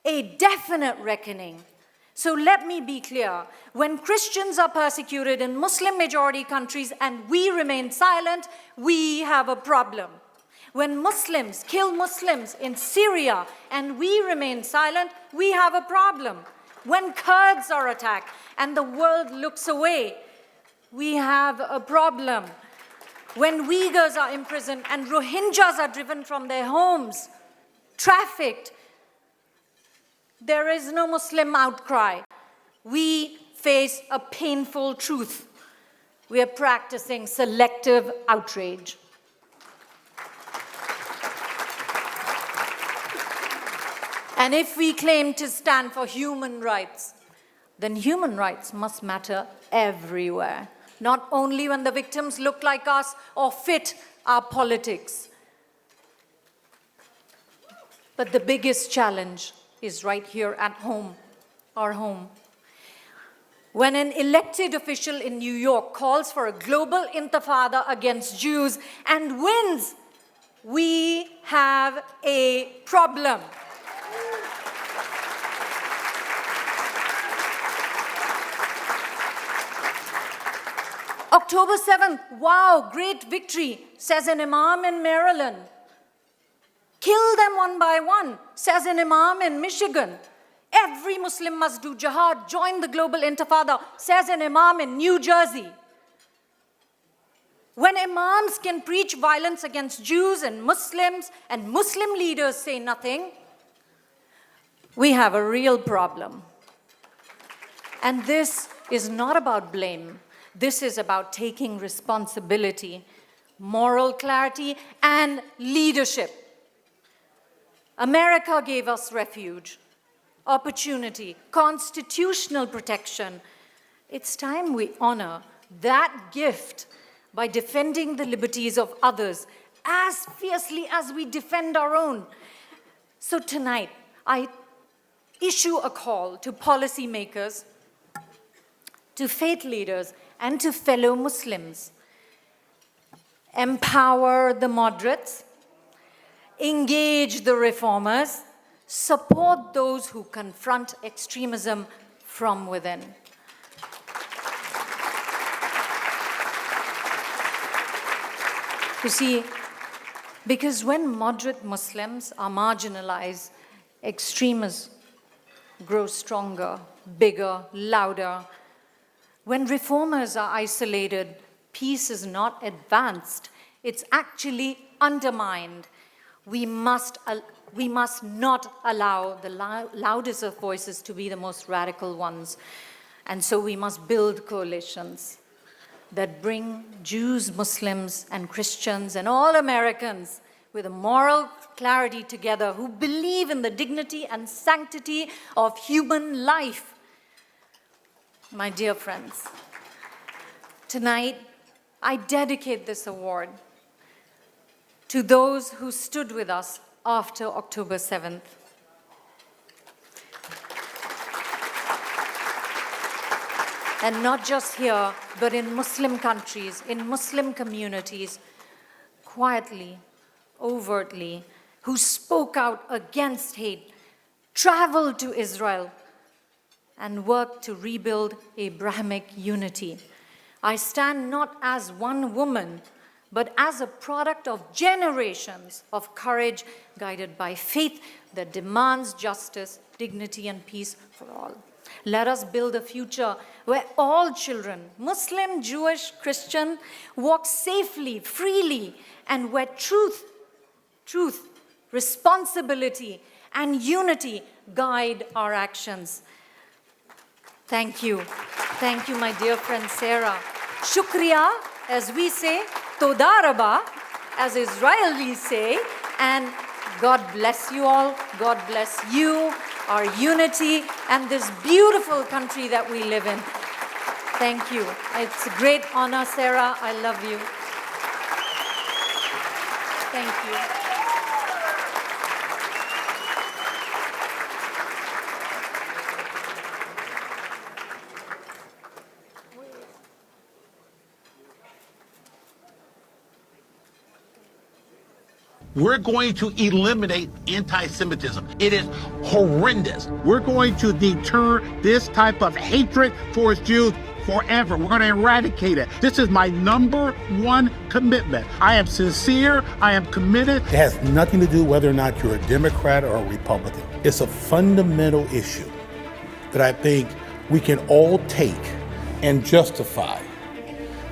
a definite reckoning. So let me be clear. When Christians are persecuted in Muslim-majority countries and we remain silent, we have a problem. When Muslims kill Muslims in Syria and we remain silent, we have a problem. when Kurds are attacked and the world looks away, we have a problem. When Uyghurs are imprisoned and Rohingyas are driven from their homes, trafficked, there is no Muslim outcry. We face a painful truth. We are practicing selective outrage. And if we claim to stand for human rights, then human rights must matter everywhere, not only when the victims look like us or fit our politics. But the biggest challenge is right here at home, our home. When an elected official in New York calls for a global intifada against Jews and wins, we have a problem. October 7th, wow, great victory, says an imam in Maryland. Kill them one by one, says an imam in Michigan. Every Muslim must do jihad, join the global intifada, says an imam in New Jersey. When imams can preach violence against Jews and Muslims and Muslim leaders say nothing, we have a real problem. And this is not about blame. This is about taking responsibility, moral clarity, and leadership. America gave us refuge, opportunity, constitutional protection. It's time we honor that gift by defending the liberties of others as fiercely as we defend our own. So tonight, I issue a call to policymakers, to faith leaders, and to fellow Muslims. Empower the moderates, engage the reformers, support those who confront extremism from within. You see, because when moderate Muslims are marginalized, extremists grow stronger, bigger, louder. When reformers are isolated, peace is not advanced, it's actually undermined. We must not allow the loudest of voices to be the most radical ones. And so we must build coalitions that bring Jews, Muslims, and Christians, and all Americans with a moral clarity together who believe in the dignity and sanctity of human life. My dear friends, tonight I dedicate this award to those who stood with us after October 7th. And not just here, but in Muslim countries, in Muslim communities, quietly, overtly, who spoke out against hate, traveled to Israel, and worked to rebuild Abrahamic unity. I stand not as one woman, but as a product of generations of courage guided by faith that demands justice, dignity, and peace for all. Let us build a future where all children, Muslim, Jewish, Christian, walk safely, freely, and where truth, responsibility, and unity guide our actions. Thank you. Thank you, my dear friend Sarah. Shukriya, as we say, Toda Rabba, as Israelis say, and God bless you all. God bless you, our unity, and this beautiful country that we live in. Thank you. It's a great honor, Sarah. I love you. Thank you. We're going to eliminate anti-Semitism. It is horrendous. We're going to deter this type of hatred towards Jews forever. We're going to eradicate it. This is my #1 commitment. I am sincere. I am committed. It has nothing to do whether or not you're a Democrat or a Republican. It's a fundamental issue. that I think we can all take and justify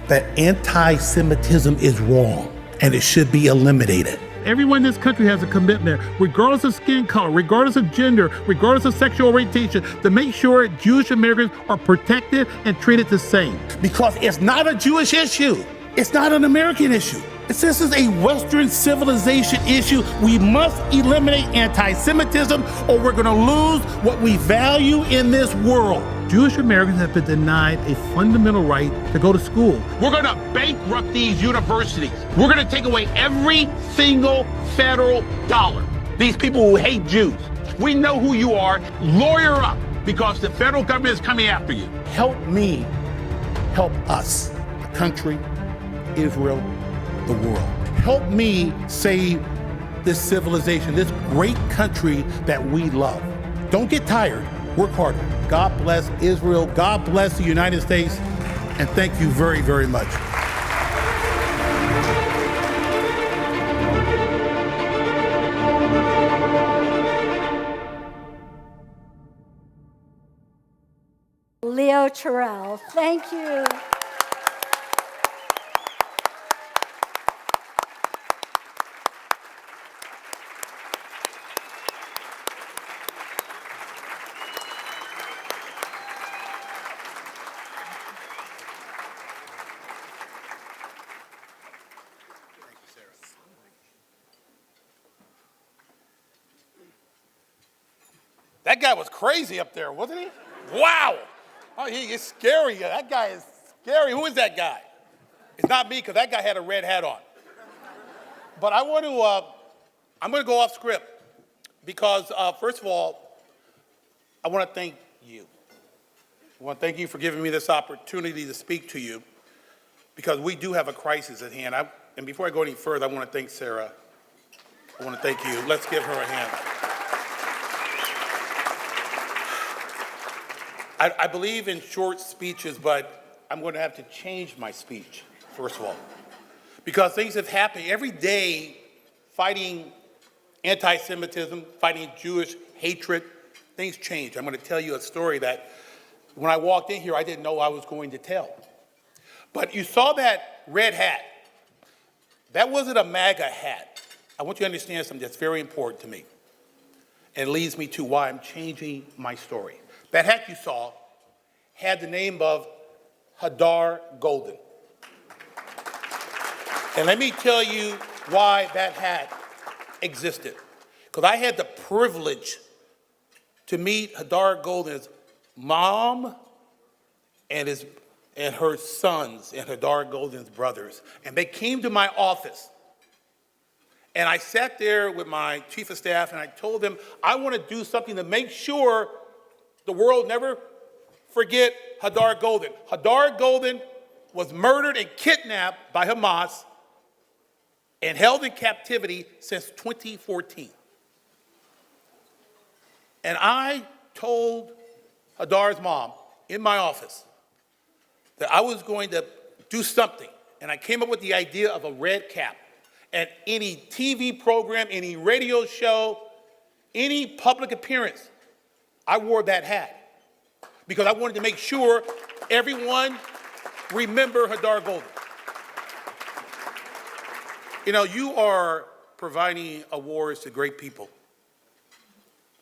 that anti-Semitism is wrong and it should be eliminated. Everyone in this country has a commitment, regardless of skin color, regardless of gender, regardless of sexual orientation, to make sure Jewish Americans are protected and treated the same. Because it's not a Jewish issue. It's not an American issue. This is a Western civilization issue. We must eliminate anti-Semitism or we're going to lose what we value in this world. Jewish Americans have been denied a fundamental right to go to school. We're going to bankrupt these universities. We're going to take away every single federal dollar. These people who hate Jews, we know who you are. Lawyer up, because the federal government is coming after you. Help me help us, the country, Israel, the world. Help me save this civilization, this great country that we love. Don't get tired. Work harder. God bless Israel. God bless the United States. And thank you very, very much. Leo Terrell, thank you. That guy was crazy up there, wasn't he? Wow. Oh, he is scary. That guy is scary. Who is that guy? It's not me, because that guy had a red hat on. But I'm going to go off script because, first of all, I want to thank you. I want to thank you for giving me this opportunity to speak to you, because we do have a crisis at hand. And before I go any further, I want to thank Sarah. I want to thank you. Let's give her a hand. I believe in short speeches, but I'm going to have to change my speech, first of all, because things have happened every day fighting anti-Semitism, fighting Jewish hatred. Things change. I'm going to tell you a story that when I walked in here, I didn't know I was going to tell. But you saw that red hat. That wasn't a MAGA hat. I want you to understand something that's very important to me and leads me to why I'm changing my story. That hat you saw had the name of Hadar Golden. And let me tell you why that hat existed. Because I had the privilege to meet Hadar Golden's mom and her sons and Hadar Golden's brothers. And they came to my office. And I sat there with my chief of staff and I told them, I want to do something to make sure the world never forget Hadar Golden. Hadar Golden was murdered and kidnapped by Hamas and held in captivity since 2014. And I told Hadar's mom in my office that I was going to do something. And I came up with the idea of a red cap. At any TV program, any radio show, any public appearance, I wore that hat because I wanted to make sure everyone remember Hadar Golden. You know, you are providing awards to great people.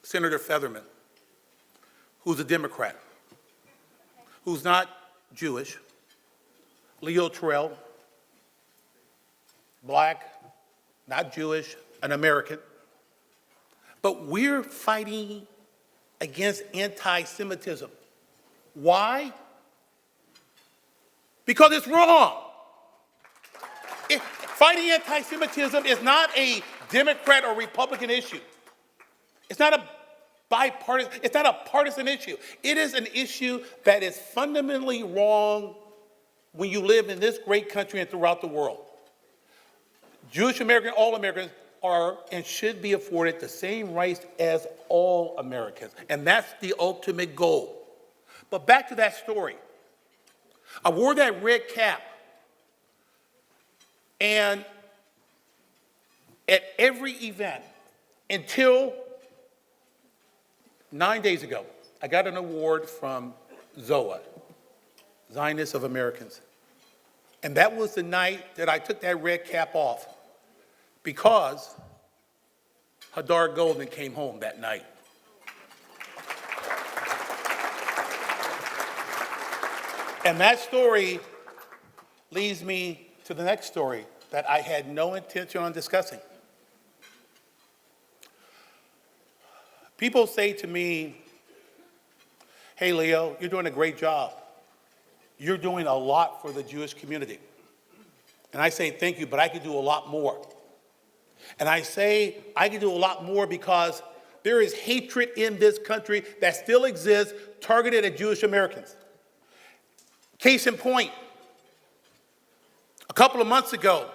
Senator Featherman, who's a Democrat, who's not Jewish. Leo Terrell, black, not Jewish, an American. But we're fighting against anti-Semitism. Why? Because it's wrong. Fighting anti-Semitism is not a Democrat or Republican issue. It's not a bipartisan, it's not a partisan issue. It is an issue that is fundamentally wrong when you live in this great country and throughout the world. Jewish Americans, all Americans are and should be afforded the same rights as all Americans. And that's the ultimate goal. But back to that story. I wore that red cap. And at every event until 9 days ago, I got an award from ZOA, Zionists of Americans. And that was the night that I took that red cap off because Hadar Golden came home that night. And that story leads me to the next story that I had no intention on discussing. People say to me, hey, Leo, you're doing a great job. You're doing a lot for the Jewish community. And I say, thank you, but I could do a lot more. And I say I could do a lot more because there is hatred in this country that still exists targeted at Jewish Americans. Case in point, a couple of months ago,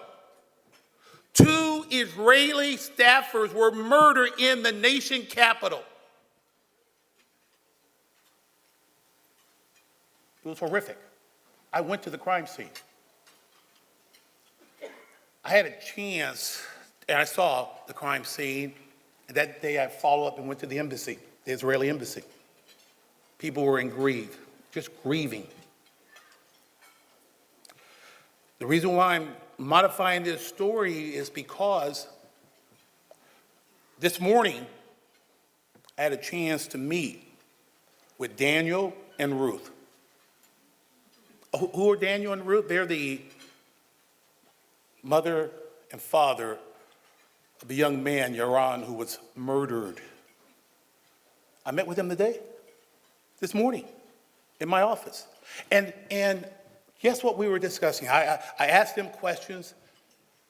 2 Israeli staffers were murdered in the nation capital. It was horrific. I went to the crime scene. I had a chance, and I saw the crime scene, and that day I followed up and went to the embassy, the Israeli embassy. People were in grief, just grieving. The reason why I'm modifying this story is because this morning I had a chance to meet with Daniel and Ruth. Who are Daniel and Ruth? They're the mother and father of the young man, Yaron, who was murdered. I met with them today, this morning, in my office. And guess what we were discussing? I asked them questions,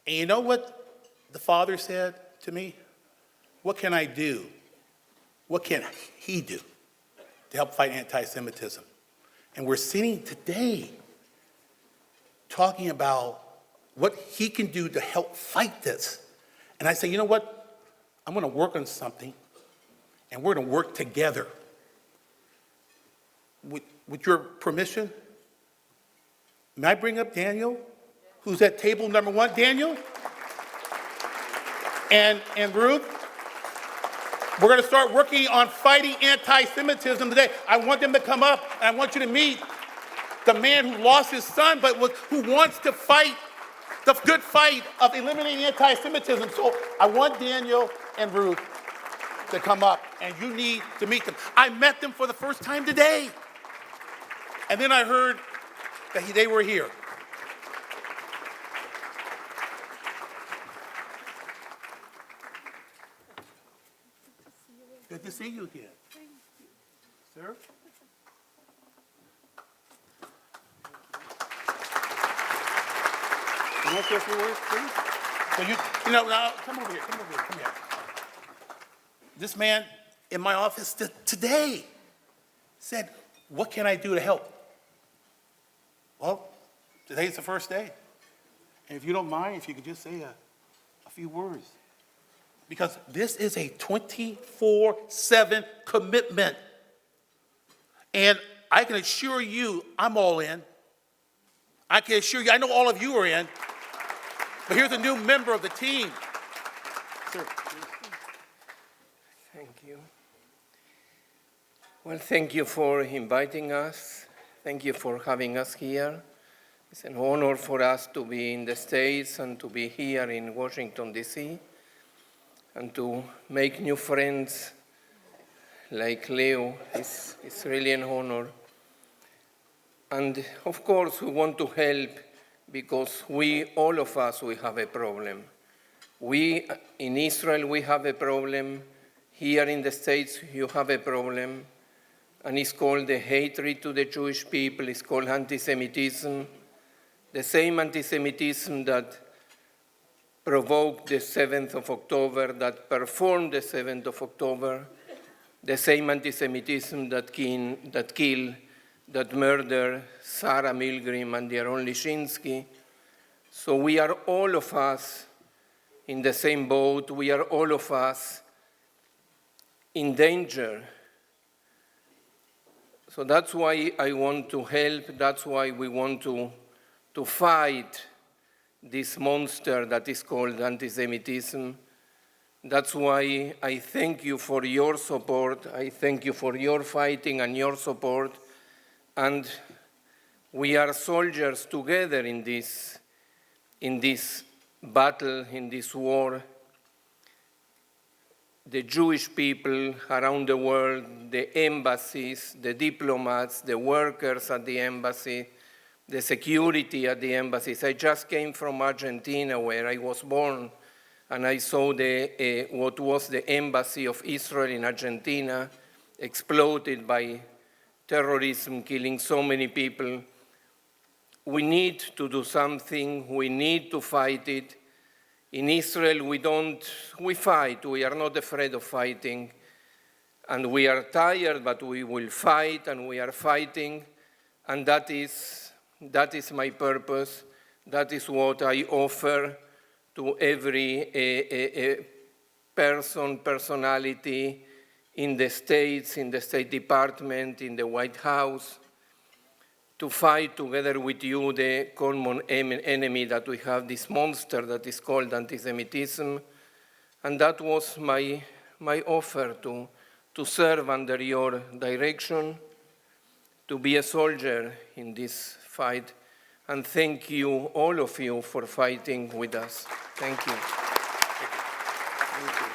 and you know what the father said to me? What can I do? What can he do to help fight anti-Semitism? And we're sitting today talking about what he can do to help fight this. And I say, you know what? I'm going to work on something, and we're going to work together. With your permission, may I bring up Daniel, who's at table number 1? Daniel? And Ruth? We're going to start working on fighting anti-Semitism today. I want them to come up, and I want you to meet the man who lost his son, but who wants to fight the good fight of eliminating anti-Semitism. So I want Daniel and Ruth to come up, and you need to meet them. I met them for the first time today. And then I heard that they were here. Good to see you again. Thank you. Sir? You want to say a few words, please? So now, come over here. This man in my office today said, what can I do to help? Well, today's the first day. And if you don't mind, if you could just say a few words. Because this is a 24/7 commitment. And I can assure you, I'm all in. I can assure you, I know all of you are in. But here's a new member of the team. Sir. Thank you. Well, thank you for inviting us. Thank you for having us here. It's an honor for us to be in the States and to be here in Washington, D.C., and to make new friends like Leo. It's really an honor. And of course, we want to help because all of us, we have a problem. We, in Israel, we have a problem. Here in the States, you have a problem. And it's called the hatred to the Jewish people. It's called anti-Semitism. The same anti-Semitism that provoked the 7th of October, that performed the 7th of October. The same anti-Semitism that murdered Sarah Milgram and Yaron Lishinsky. So we are all of us in the same boat. We are all of us in danger. So that's why I want to help. That's why we want to fight this monster that is called anti-Semitism. That's why I thank you for your support. I thank you for your fighting and your support. And we are soldiers together in this battle, in this war. The Jewish people around the world, the embassies, the diplomats, the workers at the embassy, the security at the embassies. I just came from Argentina, where I was born, and I saw what was the embassy of Israel in Argentina exploded by terrorism, killing so many people. We need to do something. We need to fight it. In Israel, we fight. We are not afraid of fighting. And we are tired, but we will fight, and we are fighting. And that is my purpose. That is what I offer to every personality in the States, in the State Department, in the White House, to fight together with you the common enemy that we have, this monster that is called anti-Semitism. And that was my offer, to serve under your direction, to be a soldier in this fight. And thank you, all of you, for fighting with us. Thank you. Thank you.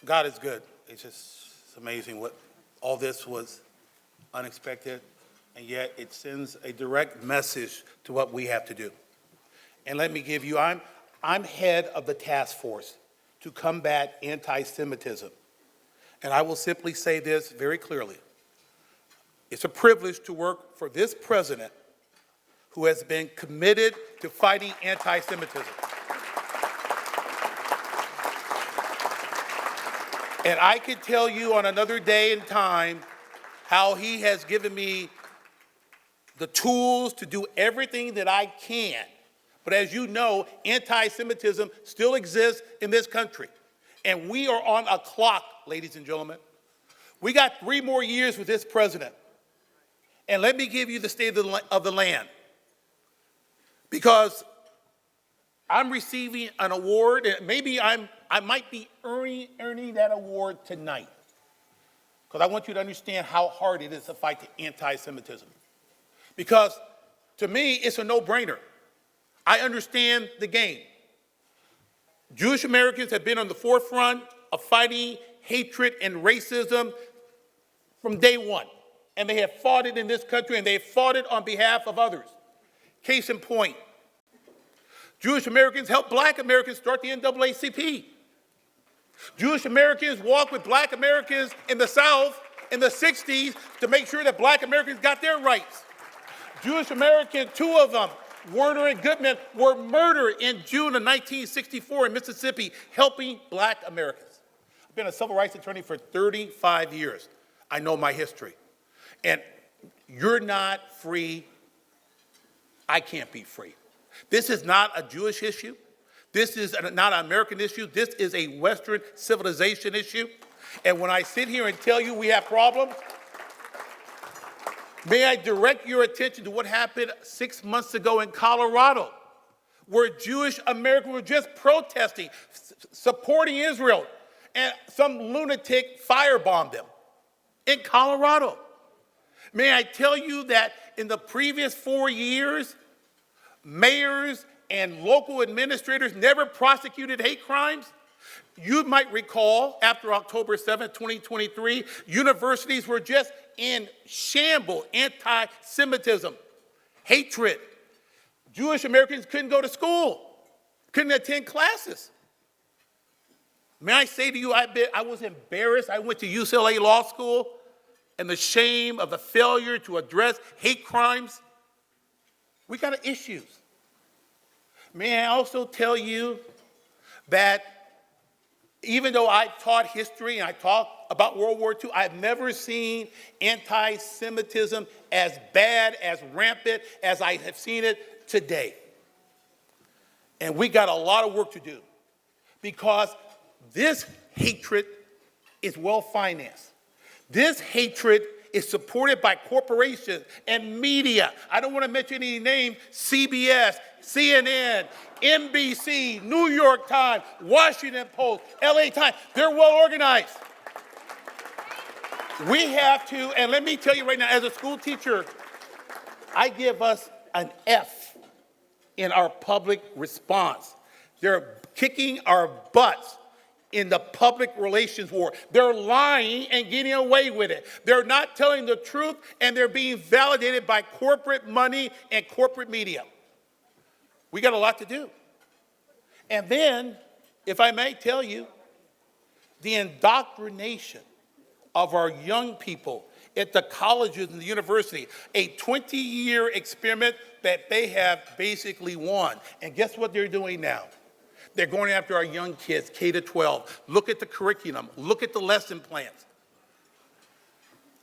God is good. It's amazing what all this was unexpected, and yet it sends a direct message to what we have to do. And let me give you, I'm head of the task force to combat anti-Semitism. And I will simply say this very clearly. It's a privilege to work for this president who has been committed to fighting anti-Semitism. And I can tell you on another day and time how he has given me the tools to do everything that I can. But as you know, anti-Semitism still exists in this country. And we are on a clock, ladies and gentlemen. We got 3 more years with this president. And let me give you the state of the land. Because I'm receiving an award, and maybe I might be earning that award tonight. Because I want you to understand how hard it is to fight the anti-Semitism. Because to me, it's a no-brainer. I understand the game. Jewish Americans have been on the forefront of fighting hatred and racism from day one. And they have fought it in this country, and they have fought it on behalf of others. Case in point, Jewish Americans helped Black Americans start the NAACP. Jewish Americans walked with Black Americans in the South in the 60s to make sure that Black Americans got their rights. Jewish Americans, 2 of them, Werner and Goodman, were murdered in June of 1964 in Mississippi, helping Black Americans. I've been a civil rights attorney for 35 years. I know my history. And you're not free. I can't be free. This is not a Jewish issue. This is not an American issue. This is a Western civilization issue. And when I sit here and tell you we have problems, may I direct your attention to what happened 6 months ago in Colorado, where Jewish Americans were just protesting, supporting Israel, and some lunatic firebombed them in Colorado. May I tell you that in the previous 4 years, mayors and local administrators never prosecuted hate crimes? You might recall, after October 7, 2023, universities were just in shambles, anti-Semitism, hatred. Jewish Americans couldn't go to school, couldn't attend classes. May I say to you, I was embarrassed. I went to UCLA Law School, and the shame of the failure to address hate crimes. We got issues. May I also tell you that even though I taught history and I taught about World War II, I've never seen anti-Semitism as bad, as rampant as I have seen it today. And we got a lot of work to do, because this hatred is well financed. This hatred is supported by corporations and media. I don't want to mention any names: CBS, CNN, NBC, New York Times, Washington Post, LA Times. They're well organized. We have to, and let me tell you right now, as a school teacher, I give us an F in our public response. They're kicking our butts in the public relations war. They're lying and getting away with it. They're not telling the truth, and they're being validated by corporate money and corporate media. We got a lot to do. And then, if I may tell you, the indoctrination of our young people at the colleges and the university, a 20-year experiment that they have basically won. And guess what they're doing now? They're going after our young kids, K to 12. Look at the curriculum. Look at the lesson plans.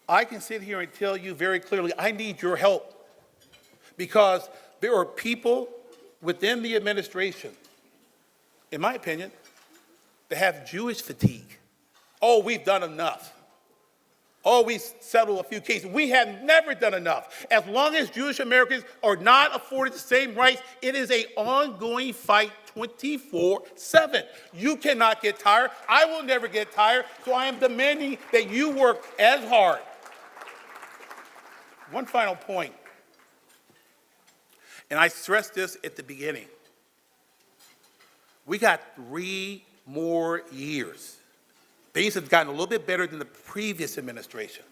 I can sit here and tell you very clearly, I need your help, because there are people within the administration, in my opinion, that have Jewish fatigue. Oh, we've done enough. Oh, we settled a few cases. We have never done enough. As long as Jewish Americans are not afforded the same rights, it is an ongoing fight 24/7. You cannot get tired. I will never get tired, so I am demanding that you work as hard. One final point, and I stressed this at the beginning. We got 3 more years. Things have gotten a little bit better than the previous administration.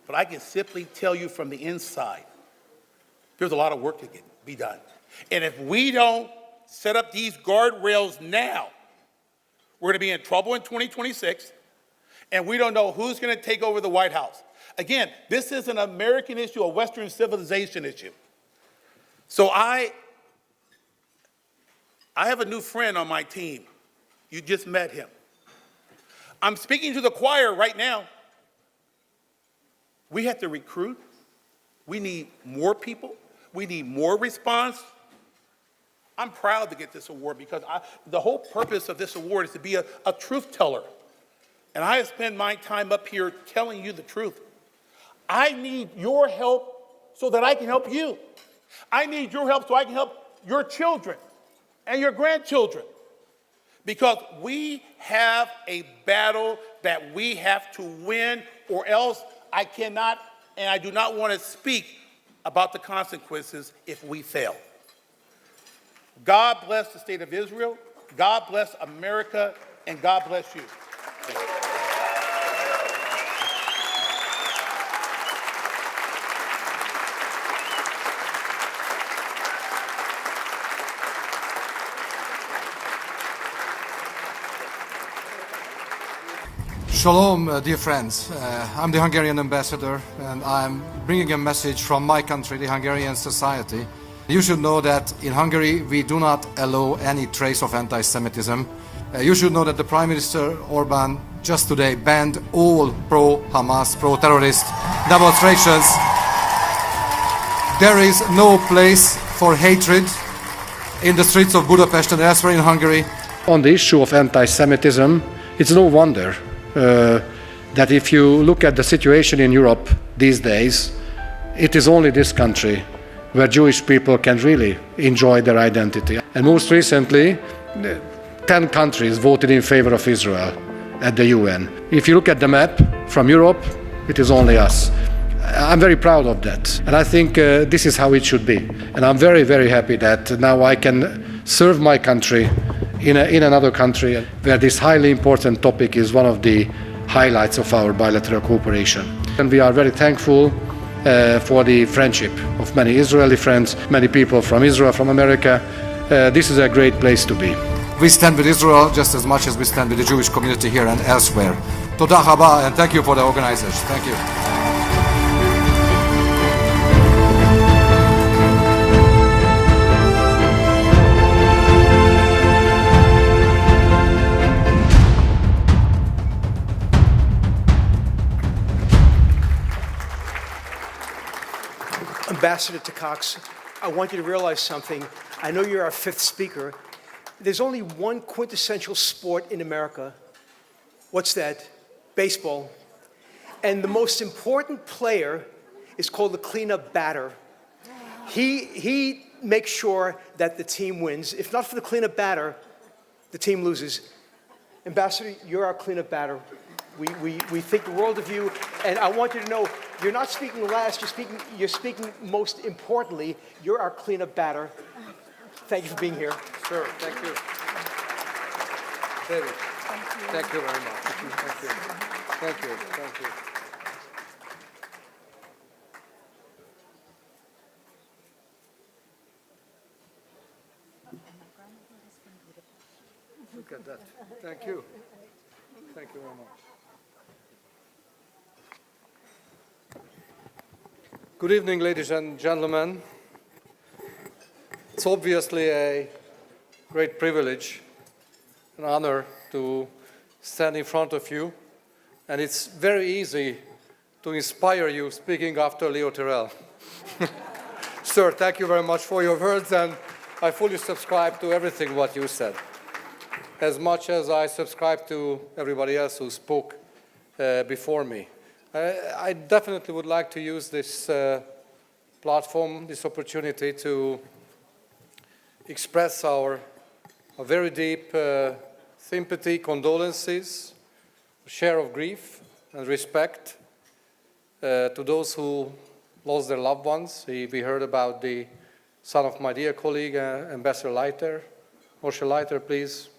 But I can simply tell you from the inside, there's a lot of work to be done. And if we don't set up these guardrails now, we're going to be in trouble in 2026, and we don't know who's going to take over the White House. Again, this is an American issue, a Western civilization issue. So I have a new friend on my team. You just met him. I'm speaking to the choir right now. We have to recruit. We need more people. We need more response. I'm proud to get this award, because the whole purpose of this award is to be a truth teller. And I have spent my time up here telling you the truth. I need your help so that I can help you. I need your help so I can help your children and your grandchildren. Because we have a battle that we have to win, or else I cannot, and I do not want to speak about the consequences if we fail. God bless the state of Israel, God bless America, and God bless you. Shalom, dear friends. I'm the Hungarian ambassador, and I'm bringing a message from my country, the Hungarian society. You should know that in Hungary we do not allow any trace of anti-Semitism. You should know that the Prime Minister Orbán just today banned all pro-Hamas, pro-terrorist demonstrations. There is no place for hatred in the streets of Budapest and elsewhere in Hungary. On the issue of anti-Semitism, it's no wonder that if you look at the situation in Europe these days, it is only this country where Jewish people can really enjoy their identity. And most recently, 10 countries voted in favor of Israel at the UN. If you look at the map from Europe, it is only us. I'm very proud of that. And I think this is how it should be. And I'm very, very happy that now I can serve my country in another country where this highly important topic is one of the highlights of our bilateral cooperation. And we are very thankful for the friendship of many Israeli friends, many people from Israel, from America. This is a great place to be. We stand with Israel just as much as we stand with the Jewish community here and elsewhere. Toda haba, and thank you for the organizers. Thank you. Ambassador to Cox, I want you to realize something. I know you're our 5th speaker, There's only one quintessential sport in America. What's that? Baseball. And the most important player is called the cleanup batter. He makes sure that the team wins. If not for the cleanup batter, the team loses. Ambassador, you're our cleanup batter. We think the world of you, and I want you to know, you're not speaking last, you're speaking most importantly. You're our cleanup batter. Thank you for being here. Sure, thank you. David, thank you very much. Thank you. Thank you. Thank you. Look at that. Thank you. Thank you very much. Good evening, ladies and gentlemen. It's obviously a great privilege, an honor to stand in front of you, and it's very easy to inspire you speaking after Leo Terrell. Sir, thank you very much for your words, and I fully subscribe to everything what you said, as much as I subscribe to everybody else who spoke before me. I definitely would like to use this platform, this opportunity to express our very deep sympathy, condolences, share of grief and respect to those who lost their loved ones. We heard about the son of my dear colleague, Ambassador Leiter. Moshe Leiter, please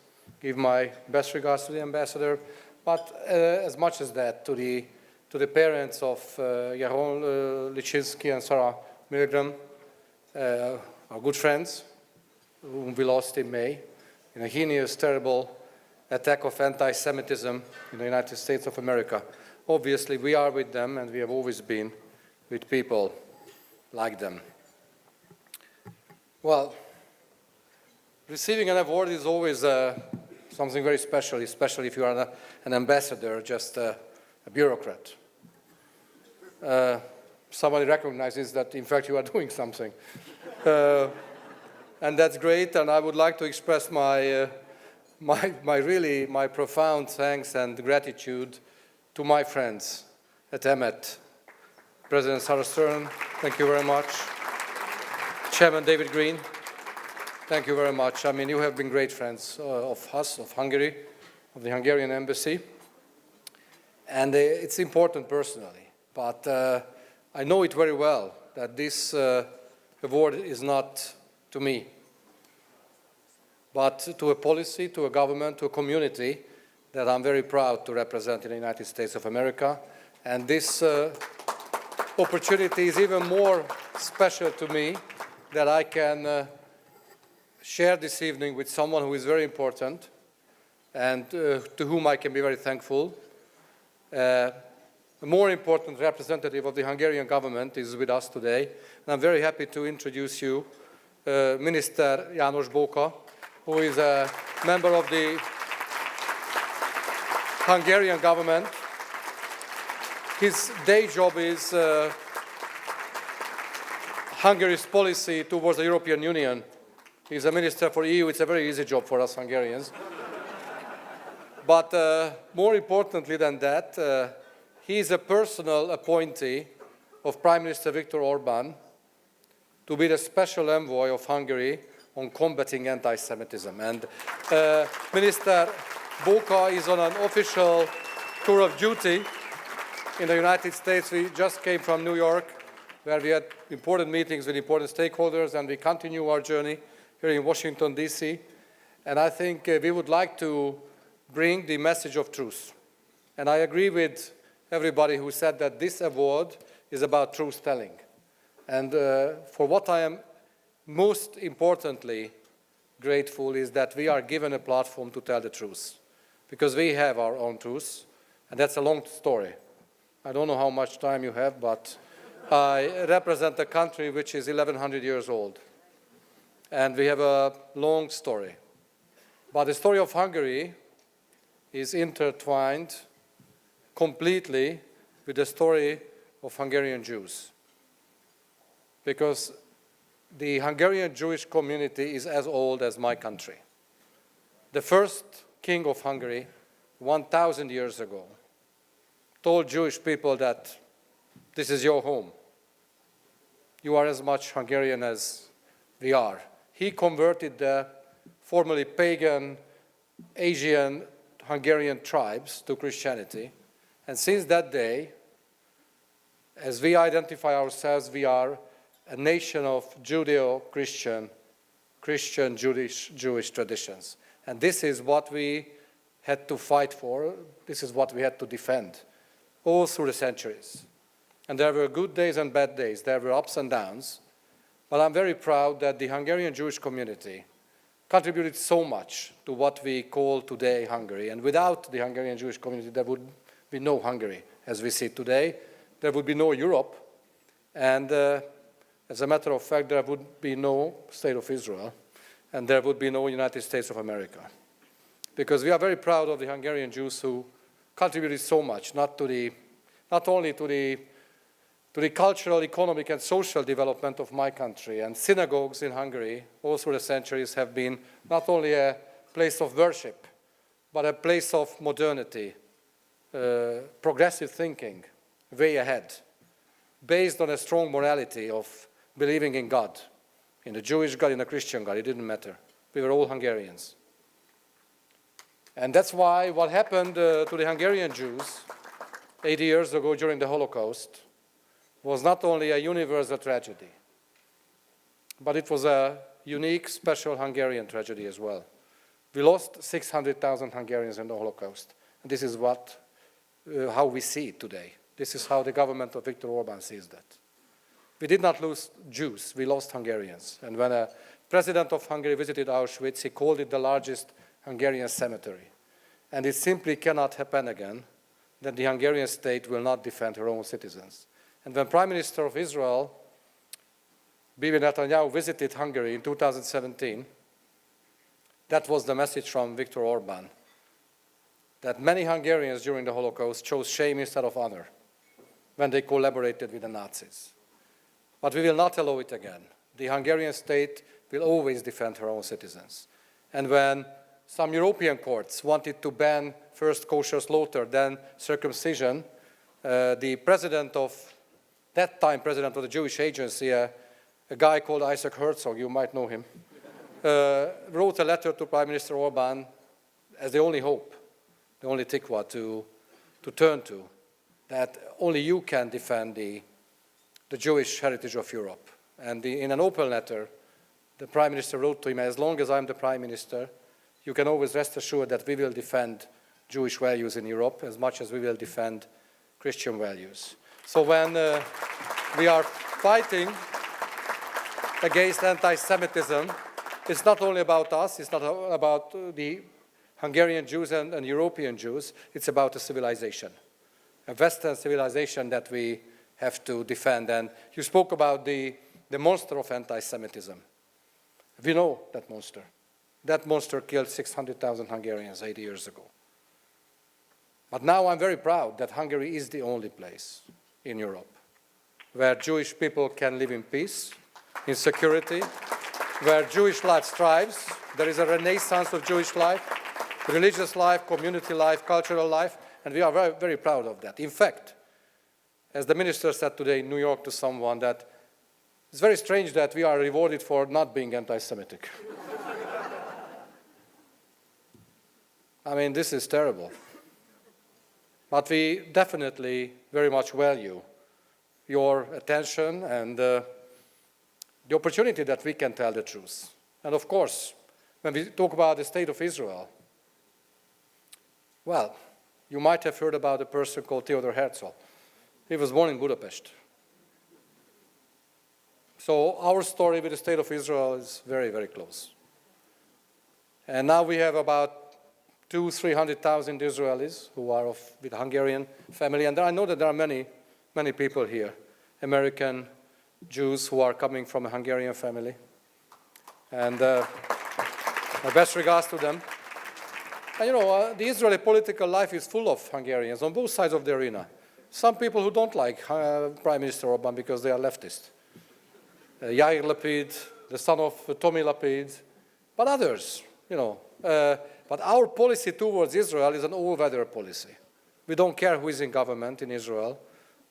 give my best regards to the ambassador. But as much as that, to the parents of Yaron Lichinsky and Sarah Milgram, our good friends, whom we lost in May, in a heinous, terrible attack of anti-Semitism in the United States of America. Obviously, we are with them, and we have always been with people like them. Well, receiving an award is always something very special, especially if you are an ambassador, just a bureaucrat. Somebody recognizes that, in fact, you are doing something. And that's great, and I would like to express my profound thanks and gratitude to my friends at EMET. President Sarah Stern, thank you very much. Chairman David Green, thank you very much. I mean, you have been great friends of us, of Hungary, of the Hungarian embassy. And it's important personally, but I know it very well that this award is not to me, but to a policy, to a government, to a community that I'm very proud to represent in the United States of America. And this opportunity is even more special to me that I can share this evening with someone who is very important and to whom I can be very thankful. A more important representative of the Hungarian government is with us today, and I'm very happy to introduce you Minister János Bóka, who is a member of the Hungarian government. His day job is Hungary's policy towards the European Union. He's a minister for EU. It's a very easy job for us Hungarians. But more importantly than that, he is a personal appointee of Prime Minister Viktor Orbán to be the special envoy of Hungary on combating anti-Semitism. And Minister Bóka is on an official tour of duty in the United States. We just came from New York, where we had important meetings with important stakeholders, and we continue our journey here in Washington, D.C. And I think we would like to bring the message of truth. And I agree with everybody who said that this award is about truth-telling. And for what I am most importantly grateful is that we are given a platform to tell the truth, because we have our own truth, and that's a long story. I don't know how much time you have, but I represent a country which is 1,100 years old, and we have a long story. But the story of Hungary is intertwined completely with the story of Hungarian Jews, because the Hungarian Jewish community is as old as my country. the first king of Hungary, 1,000 years ago, told Jewish people that this is your home. You are as much Hungarian as we are. He converted the formerly pagan Asian Hungarian tribes to Christianity. And since that day, as we identify ourselves, we are a nation of Judeo-Christian, Jewish traditions. And this is what we had to fight for. This is what we had to defend all through the centuries. And there were good days and bad days. There were ups and downs. But I'm very proud that the Hungarian Jewish community contributed so much to what we call today Hungary. And without the Hungarian Jewish community, there would be no Hungary as we see today. There would be no Europe. And as a matter of fact, there would be no State of Israel. And there would be no United States of America. Because we are very proud of the Hungarian Jews who contributed so much, not only to the cultural, economic, and social development of my country. And synagogues in Hungary, all through the centuries, have been not only a place of worship, but a place of modernity, progressive thinking, way ahead, based on a strong morality of believing in God, in a Jewish God, in a Christian God. It didn't matter. We were all Hungarians. And that's why what happened to the Hungarian Jews 80 years ago during the Holocaust was not only a universal tragedy, but it was a unique, special Hungarian tragedy as well. We lost 600,000 Hungarians in the Holocaust. And this is how we see it today. This is how the government of Viktor Orban sees that. We did not lose Jews, we lost Hungarians. And when a president of Hungary visited Auschwitz, he called it the largest Hungarian cemetery. And it simply cannot happen again that the Hungarian state will not defend her own citizens. And when Prime Minister of Israel, Bibi Netanyahu, visited Hungary in 2017, that was the message from Viktor Orban, that many Hungarians during the Holocaust chose shame instead of honor when they collaborated with the Nazis. But we will not allow it again. The Hungarian state will always defend her own citizens. And when some European courts wanted to ban first kosher slaughter, then circumcision, the president of that time, president of the Jewish Agency, a guy called Isaac Herzog, you might know him, wrote a letter to Prime Minister Orban as the only hope, the only tikva to turn to, that only you can defend the Jewish heritage of Europe. And in an open letter, the Prime Minister wrote to him, as long as I'm the Prime Minister, you can always rest assured that we will defend Jewish values in Europe as much as we will defend Christian values. So when we are fighting against anti-Semitism, it's not only about us, it's not about the Hungarian Jews and European Jews, it's about a civilization, a Western civilization that we have to defend. And you spoke about the monster of anti-Semitism. We know that monster. That monster killed 600,000 Hungarians 80 years ago. But now I'm very proud that Hungary is the only place in Europe where Jewish people can live in peace, in security, where Jewish life thrives. There is a renaissance of Jewish life, religious life, community life, cultural life, and we are very, very proud of that. In fact, as the minister said today in New York to someone, that it's very strange that we are rewarded for not being anti-Semitic. I mean, this is terrible. But we definitely very much value your attention and the opportunity that we can tell the truth. And of course, when we talk about the State of Israel, well, you might have heard about a person called Theodor Herzl. He was born in Budapest. So our story with the State of Israel is very, very close. And now we have about 200,000-300,000 Israelis who are with a Hungarian family. And I know that there are many, many people here, American Jews who are coming from a Hungarian family. And my best regards to them. And the Israeli political life is full of Hungarians on both sides of the arena. Some people who don't like Prime Minister Orban because they are leftist. Yair Lapid, the son of Tommy Lapid, but others But our policy towards Israel is an all-weather policy. We don't care who is in government in Israel.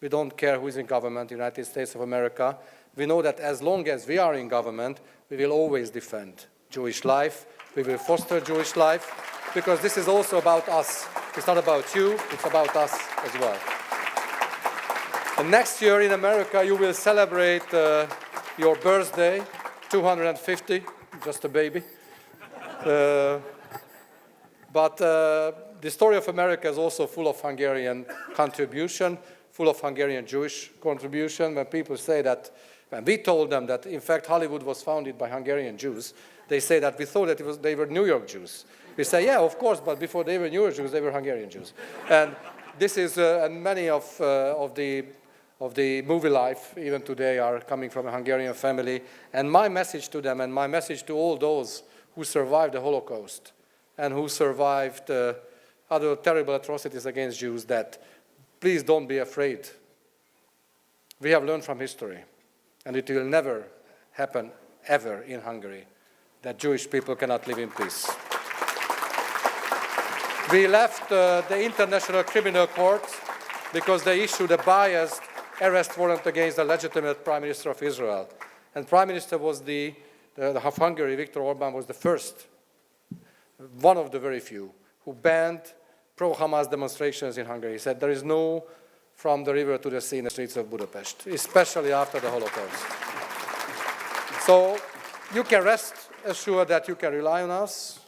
We don't care who is in government in the United States of America. We know that as long as we are in government, we will always defend Jewish life. We will foster Jewish life, because this is also about us. It's not about you, it's about us as well. And next year in America, you will celebrate your birthday, 250, just a baby. But the story of America is also full of Hungarian contribution, full of Hungarian Jewish contribution. When people say that, when we told them that, in fact, Hollywood was founded by Hungarian Jews, they say that we thought that they were New York Jews. We say, yeah, of course, but before they were New York Jews, they were Hungarian Jews. And this is, and many of the movie life, even today, are coming from a Hungarian family. And my message to them, and my message to all those who survived the Holocaust and who survived other terrible atrocities against Jews, that please don't be afraid. We have learned from history, and it will never happen ever in Hungary that Jewish people cannot live in peace. We left the International Criminal Court because they issued a biased arrest warrant against the legitimate Prime Minister of Israel. And Prime Minister was of Hungary, Viktor Orbán, was the first, one of the very few, who banned pro-Hamas demonstrations in Hungary. He said there is no from the river to the sea in the streets of Budapest, especially after the Holocaust. So you can rest assured that you can rely on us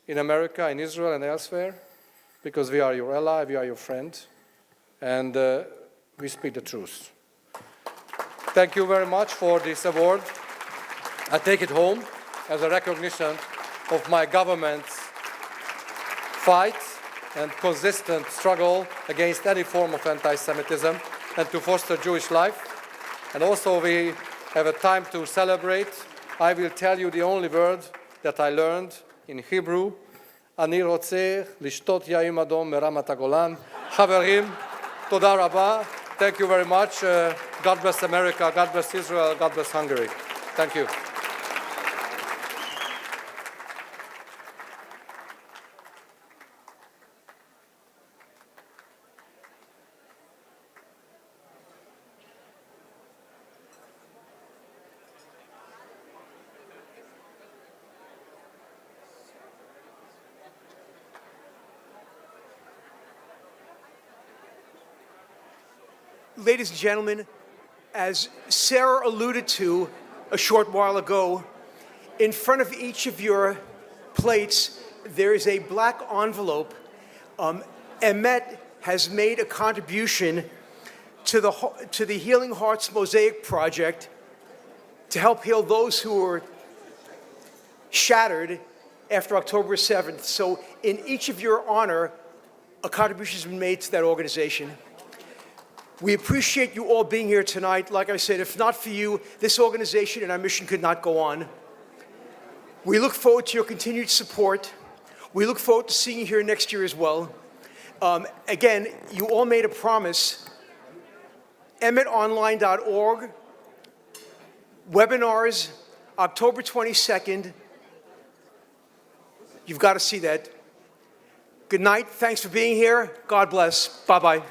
in America, in Israel, and elsewhere, because we are your ally, we are your friend, and we speak the truth. Thank you very much for this award. I take it home as a recognition of my government's fight and consistent struggle against any form of anti-Semitism and to foster Jewish life. And also we have a time to celebrate. I will tell you the only word that I learned in Hebrew. Ani rotzeh lishtot yaim adom meramat hagolan. Haverim, toda rabba. Thank you very much. God bless America, God bless Israel, God bless Hungary. Thank you. Ladies and gentlemen, as Sarah alluded to a short while ago, in front of each of your plates, there is a black envelope. EMET has made a contribution to the Healing Hearts Mosaic Project to help heal those who were shattered after October 7th. So in each of your honor, a contribution has been made to that organization. We appreciate you all being here tonight. Like I said, if not for you, this organization and our mission could not go on. We look forward to your continued support. We look forward to seeing you here next year as well. Again, you all made a promise. EMETonline.org, webinars, October 22nd. You've got to see that. Good night. Thanks for being here. God bless. Bye-bye.